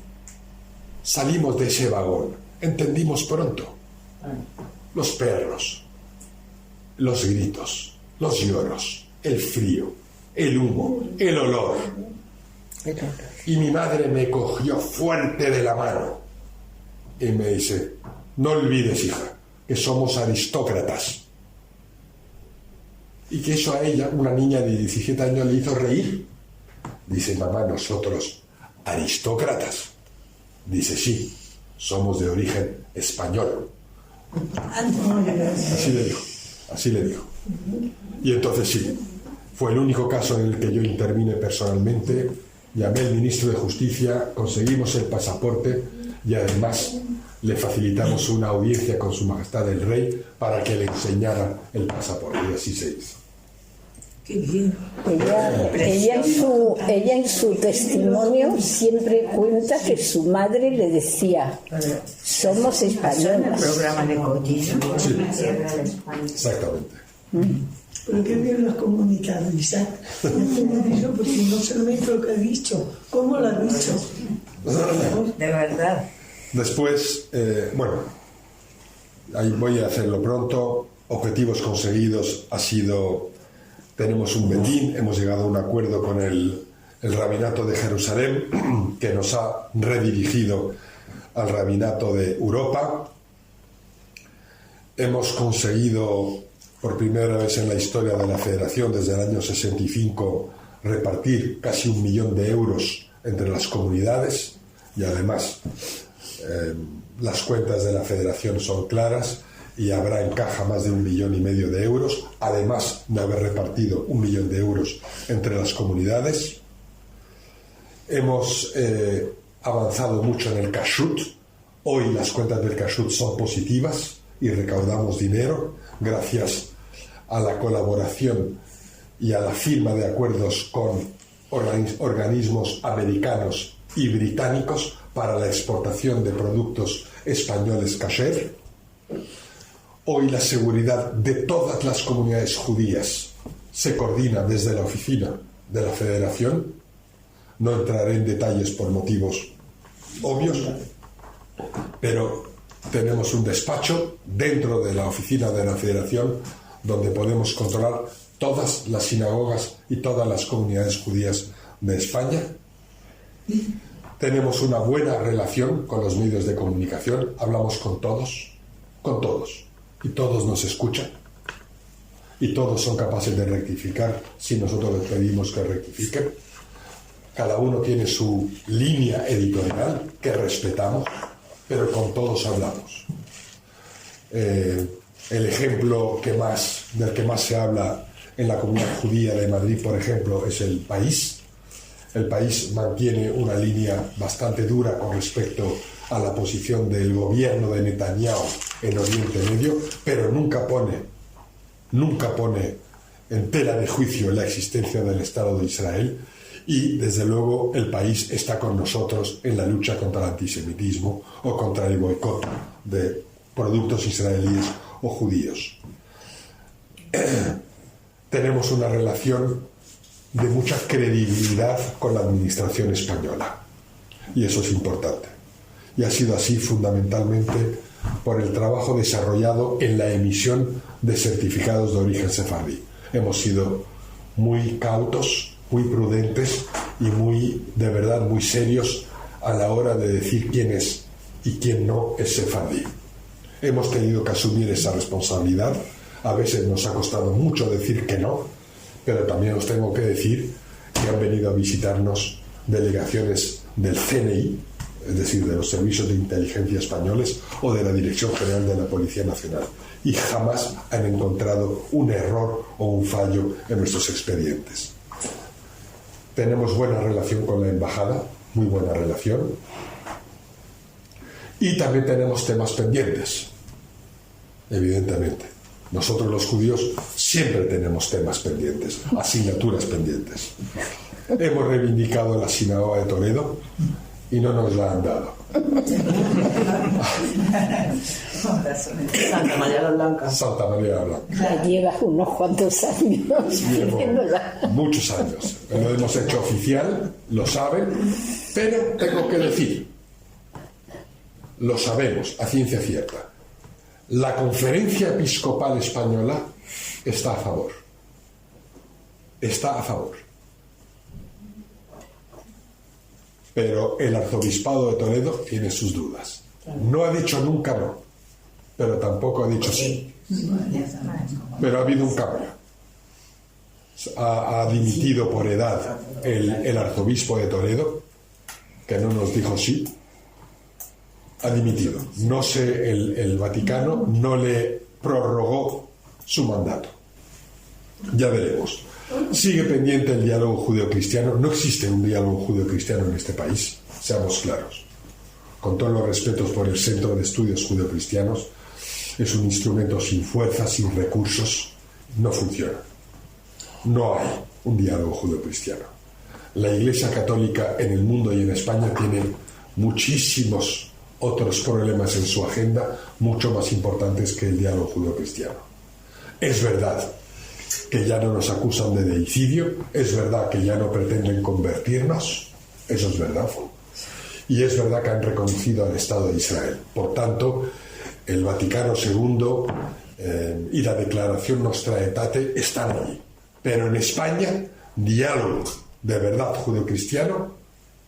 salimos de ese vagón, entendimos pronto los perros, los gritos, los lloros, el frío, el humo, el olor. Y mi madre me cogió fuerte de la mano y me dice, no olvides, hija, que somos aristócratas. Y que eso a ella, una niña de 17 años, le hizo reír. Dice, mamá, nosotros, aristócratas. Dice, sí, somos de origen español. Así le dijo. Y entonces sí, fue el único caso en el que yo intervine personalmente. Llamé al ministro de Justicia, conseguimos el pasaporte y además le facilitamos una audiencia con Su Majestad el Rey para que le enseñara el pasaporte, y así se hizo. Qué bien. Ella en su testimonio siempre cuenta que su madre le decía, somos españoles. El programa de Cotillo. Sí, exactamente. Pero qué bien lo has comunicado, Isaac. Porque no solamente lo que has dicho, ¿cómo lo has dicho? De verdad. Después, ahí voy a hacerlo pronto. Objetivos conseguidos ha sido, tenemos un bedín, hemos llegado a un acuerdo con el Rabinato de Jerusalén, que nos ha redirigido al Rabinato de Europa. Hemos conseguido, por primera vez en la historia de la Federación, desde el año 65, repartir casi 1 millón de euros entre las comunidades, y además las cuentas de la Federación son claras y habrá en caja más de 1,5 millones de euros, además de haber repartido 1 millón de euros entre las comunidades. Hemos avanzado mucho en el kashrut, Hoy las cuentas del Kashrut son positivas y recaudamos dinero gracias a la colaboración y a la firma de acuerdos con organismos americanos y británicos para la exportación de productos españoles kasher. Hoy la seguridad de todas las comunidades judías se coordina desde la oficina de la Federación. No entraré en detalles por motivos obvios, pero tenemos un despacho dentro de la oficina de la Federación donde podemos controlar todas las sinagogas y todas las comunidades judías de España. Tenemos una buena relación con los medios de comunicación, hablamos con todos, y todos nos escuchan, y todos son capaces de rectificar si nosotros les pedimos que rectifiquen. Cada uno tiene su línea editorial que respetamos, pero con todos hablamos. El ejemplo del que más se habla en la comunidad judía de Madrid, por ejemplo, es El País. El País mantiene una línea bastante dura con respecto a la posición del gobierno de Netanyahu en Oriente Medio, pero nunca pone en tela de juicio la existencia del Estado de Israel, y desde luego El País está con nosotros en la lucha contra el antisemitismo o contra el boicot de productos israelíes o judíos. Tenemos una relación de mucha credibilidad con la administración española, y eso es importante, y ha sido así fundamentalmente por el trabajo desarrollado en la emisión de certificados de origen sefardí. Hemos sido muy cautos, muy prudentes y de verdad muy serios a la hora de decir quién es y quién no es sefardí. Hemos tenido que asumir esa responsabilidad. A veces nos ha costado mucho decir que no, pero también os tengo que decir que han venido a visitarnos delegaciones del CNI, es decir, de los servicios de inteligencia españoles o de la Dirección General de la Policía Nacional, y jamás han encontrado un error o un fallo en nuestros expedientes. Tenemos buena relación con la embajada, muy buena relación, y también tenemos temas pendientes, evidentemente. Nosotros los judíos siempre tenemos temas pendientes, asignaturas pendientes. Hemos reivindicado la sinagoga de Toledo y no nos la han dado. Santa María la Blanca. Santa María la Blanca. Ya llevas unos cuantos años pidiéndola. Muchos años. Lo hemos hecho oficial, lo saben, pero tengo que decir, lo sabemos a ciencia cierta. La Conferencia Episcopal Española está a favor. Está a favor. Pero el Arzobispado de Toledo tiene sus dudas. No ha dicho nunca no, pero tampoco ha dicho sí. Pero ha habido un cambio. Ha dimitido por edad el arzobispo de Toledo, que no nos dijo sí. Ha dimitido. No sé, el Vaticano no le prorrogó su mandato. Ya veremos. Sigue pendiente el diálogo judeo-cristiano. No existe un diálogo judeo-cristiano en este país, seamos claros. Con todos los respetos por el Centro de Estudios Judeo-Cristianos, es un instrumento sin fuerza, sin recursos, no funciona. No hay un diálogo judeo-cristiano. La Iglesia Católica en el mundo y en España tiene muchísimos otros problemas en su agenda, mucho más importantes que el diálogo judeo-cristiano. Es verdad que ya no nos acusan de deicidio, es verdad que ya no pretenden convertirnos, eso es verdad, y es verdad que han reconocido al Estado de Israel. Por tanto, el Vaticano II y la Declaración Nostra Aetate están allí. Pero en España, diálogo de verdad judeo-cristiano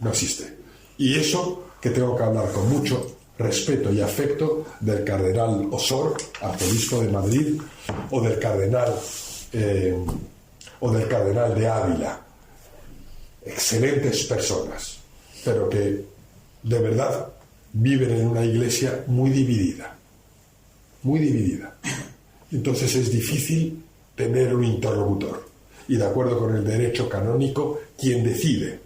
no existe. Y eso que tengo que hablar con mucho respeto y afecto del cardenal Osor, arzobispo de Madrid, o del cardenal de Ávila. Excelentes personas, pero que de verdad viven en una iglesia muy dividida. Muy dividida. Entonces es difícil tener un interlocutor. Y de acuerdo con el derecho canónico, quien decide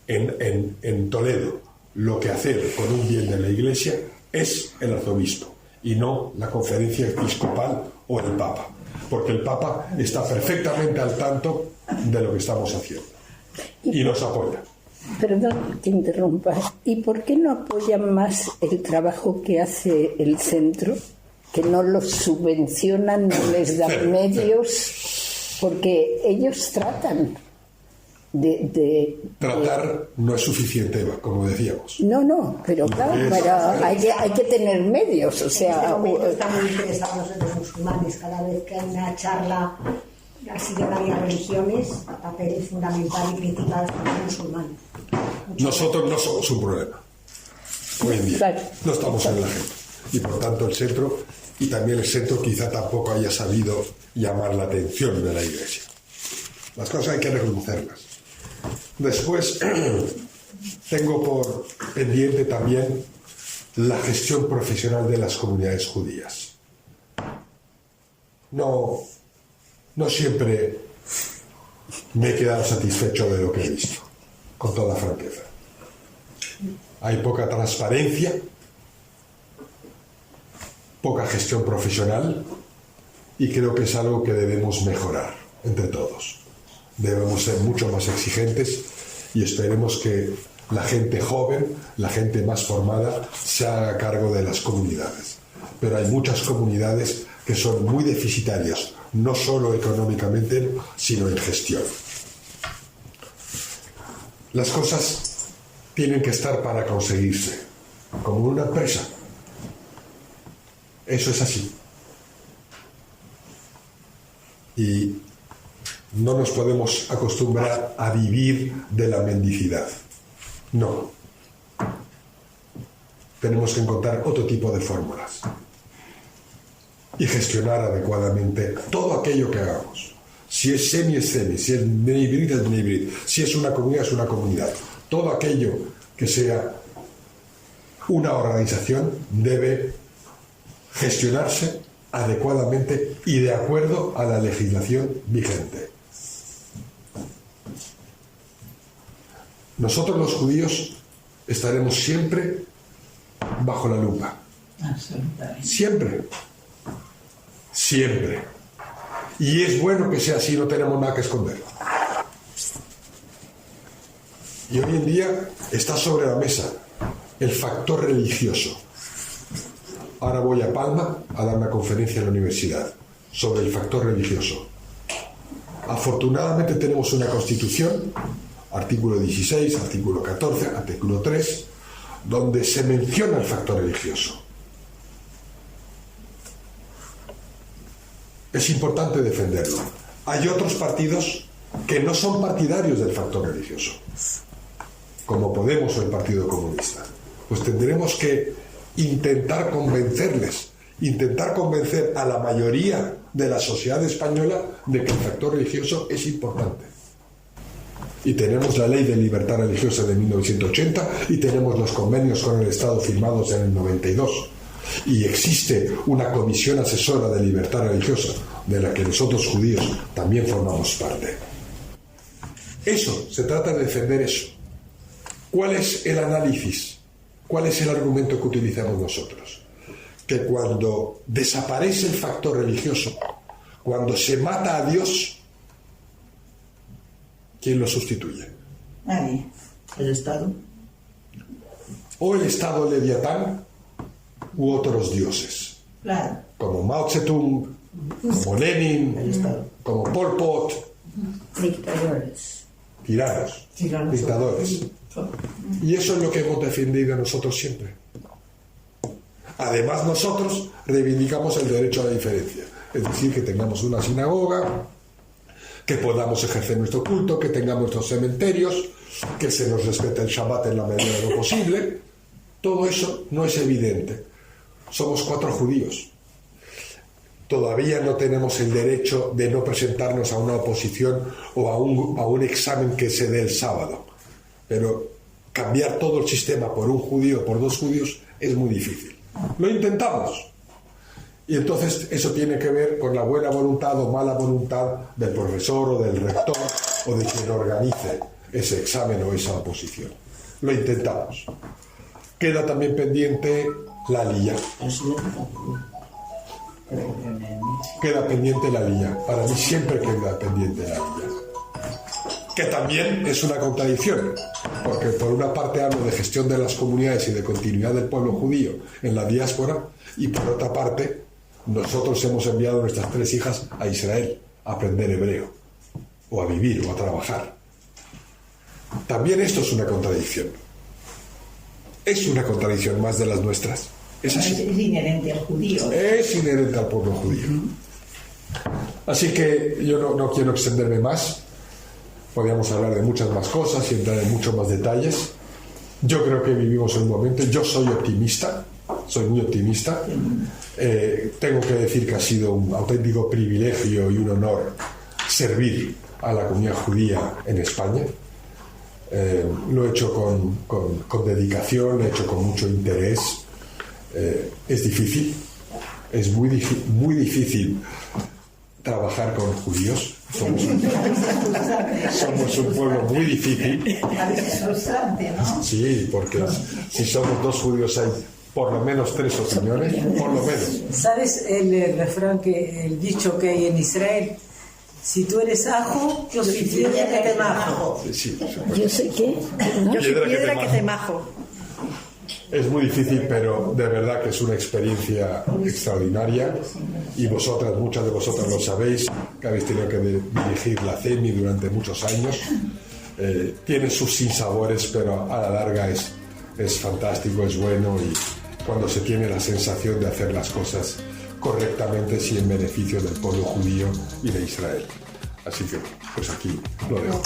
en Toledo lo que hacer con un bien de la Iglesia es el arzobispo y no la conferencia episcopal o el Papa, porque el Papa está perfectamente al tanto de lo que estamos haciendo y nos apoya. Perdón que interrumpa. ¿Y por qué no apoyan más el trabajo que hace el centro? Que no los subvencionan, no les dan medios, porque ellos tratan Tratar no es suficiente, Eva, como decíamos. No, pero claro, hay que tener medios, o sea... En este momento están muy interesados en los musulmanes. Cada vez que hay una charla así de varias religiones, el papel es fundamental y principal para los musulmanes. Nosotros no somos un problema. Hoy en día Claro. no estamos en la gente. Y por tanto el centro, y también el centro quizá tampoco haya sabido llamar la atención de la Iglesia. Las cosas hay que reconocerlas. Después tengo por pendiente también la gestión profesional de las comunidades judías. No siempre me he quedado satisfecho de lo que he visto, con toda franqueza. Hay poca transparencia, poca gestión profesional, y creo que es algo que debemos mejorar entre todos. Debemos ser mucho más exigentes y esperemos que la gente joven, la gente más formada, se haga cargo de las comunidades. Pero hay muchas comunidades que son muy deficitarias, no solo económicamente, sino en gestión. Las cosas tienen que estar para conseguirse, como una empresa. Eso es así. Y no nos podemos acostumbrar a vivir de la mendicidad. No. Tenemos que encontrar otro tipo de fórmulas y gestionar adecuadamente todo aquello que hagamos. Si es semi, es semi. Si es Bnei es Bnei. Si es una comunidad, es una comunidad. Todo aquello que sea una organización debe gestionarse adecuadamente y de acuerdo a la legislación vigente. Nosotros los judíos estaremos siempre bajo la lupa. Absolutamente. Siempre. Y es bueno que sea así, no tenemos nada que esconder. Y hoy en día está sobre la mesa el factor religioso. Ahora voy a Palma a dar una conferencia en la universidad sobre el factor religioso. Afortunadamente tenemos una constitución, artículo 16, artículo 14, artículo 3, donde se menciona el factor religioso. Es importante defenderlo. Hay otros partidos que no son partidarios del factor religioso, como Podemos o el Partido Comunista. Pues tendremos que intentar convencerles, intentar convencer a la mayoría de la sociedad española de que el factor religioso es importante. Y tenemos la Ley de Libertad Religiosa de 1980 y tenemos los convenios con el Estado firmados en el 92. Y existe una comisión asesora de libertad religiosa de la que nosotros judíos también formamos parte. Eso, se trata de defender eso. ¿Cuál es el análisis? ¿Cuál es el argumento que utilizamos nosotros? Que cuando desaparece el factor religioso, cuando se mata a Dios, ¿quién lo sustituye? Nadie. ¿El Estado? O el Estado leviatán u otros dioses. Claro. Como Mao Zedong, como Lenin, como Pol Pot. Dictadores. Tiranos, dictadores. Y eso es lo que hemos defendido nosotros siempre. Además, nosotros reivindicamos el derecho a la diferencia. Es decir, que tengamos una sinagoga, que podamos ejercer nuestro culto, que tengamos nuestros cementerios, que se nos respete el Shabbat en la medida de lo posible. Todo eso no es evidente. Somos 4 judíos. Todavía no tenemos el derecho de no presentarnos a una oposición o a un examen que se dé el sábado. Pero cambiar todo el sistema por un judío, por 2 judíos, es muy difícil. Lo intentamos. Y entonces eso tiene que ver con la buena voluntad o mala voluntad del profesor o del rector o de quien organice ese examen o esa oposición. Lo intentamos. Queda también pendiente la Aliyá. Queda pendiente la Aliyá. Para mí siempre queda pendiente la Aliyá. Que también es una contradicción, porque por una parte hablo de gestión de las comunidades y de continuidad del pueblo judío en la diáspora, y por otra parte nosotros hemos enviado a nuestras 3 hijas a Israel a aprender hebreo, o a vivir, o a trabajar. También esto es una contradicción. Es una contradicción más de las nuestras. Es así. Es inherente al judío. Es inherente al pueblo judío. Así que yo no quiero extenderme más. Podríamos hablar de muchas más cosas y entrar en muchos más detalles. Yo creo que vivimos en un momento, yo soy optimista, soy muy optimista. Tengo que decir que ha sido un auténtico privilegio y un honor servir a la comunidad judía en España. Lo he hecho con dedicación, lo he hecho con mucho interés. Es difícil, es muy difícil trabajar con judíos. Somos un pueblo muy difícil. A veces es frustrante, ¿no? Sí, porque si somos 2 judíos hay por lo menos 3 opiniones, por lo menos. ¿Sabes el refrán, el dicho que hay en Israel? Si tú eres ajo, yo soy piedra que te majo. Sí, Yo sé qué. Yo soy piedra que te majo. es muy difícil, pero de verdad que es una experiencia extraordinaria, y vosotras, muchas de vosotras lo sabéis, que habéis tenido que dirigir la CEMI durante muchos años. Tiene sus sinsabores, pero a la larga es fantástico, es bueno, y cuando se tiene la sensación de hacer las cosas correctamente y en beneficio del pueblo judío y de Israel. Así que, pues aquí lo dejo.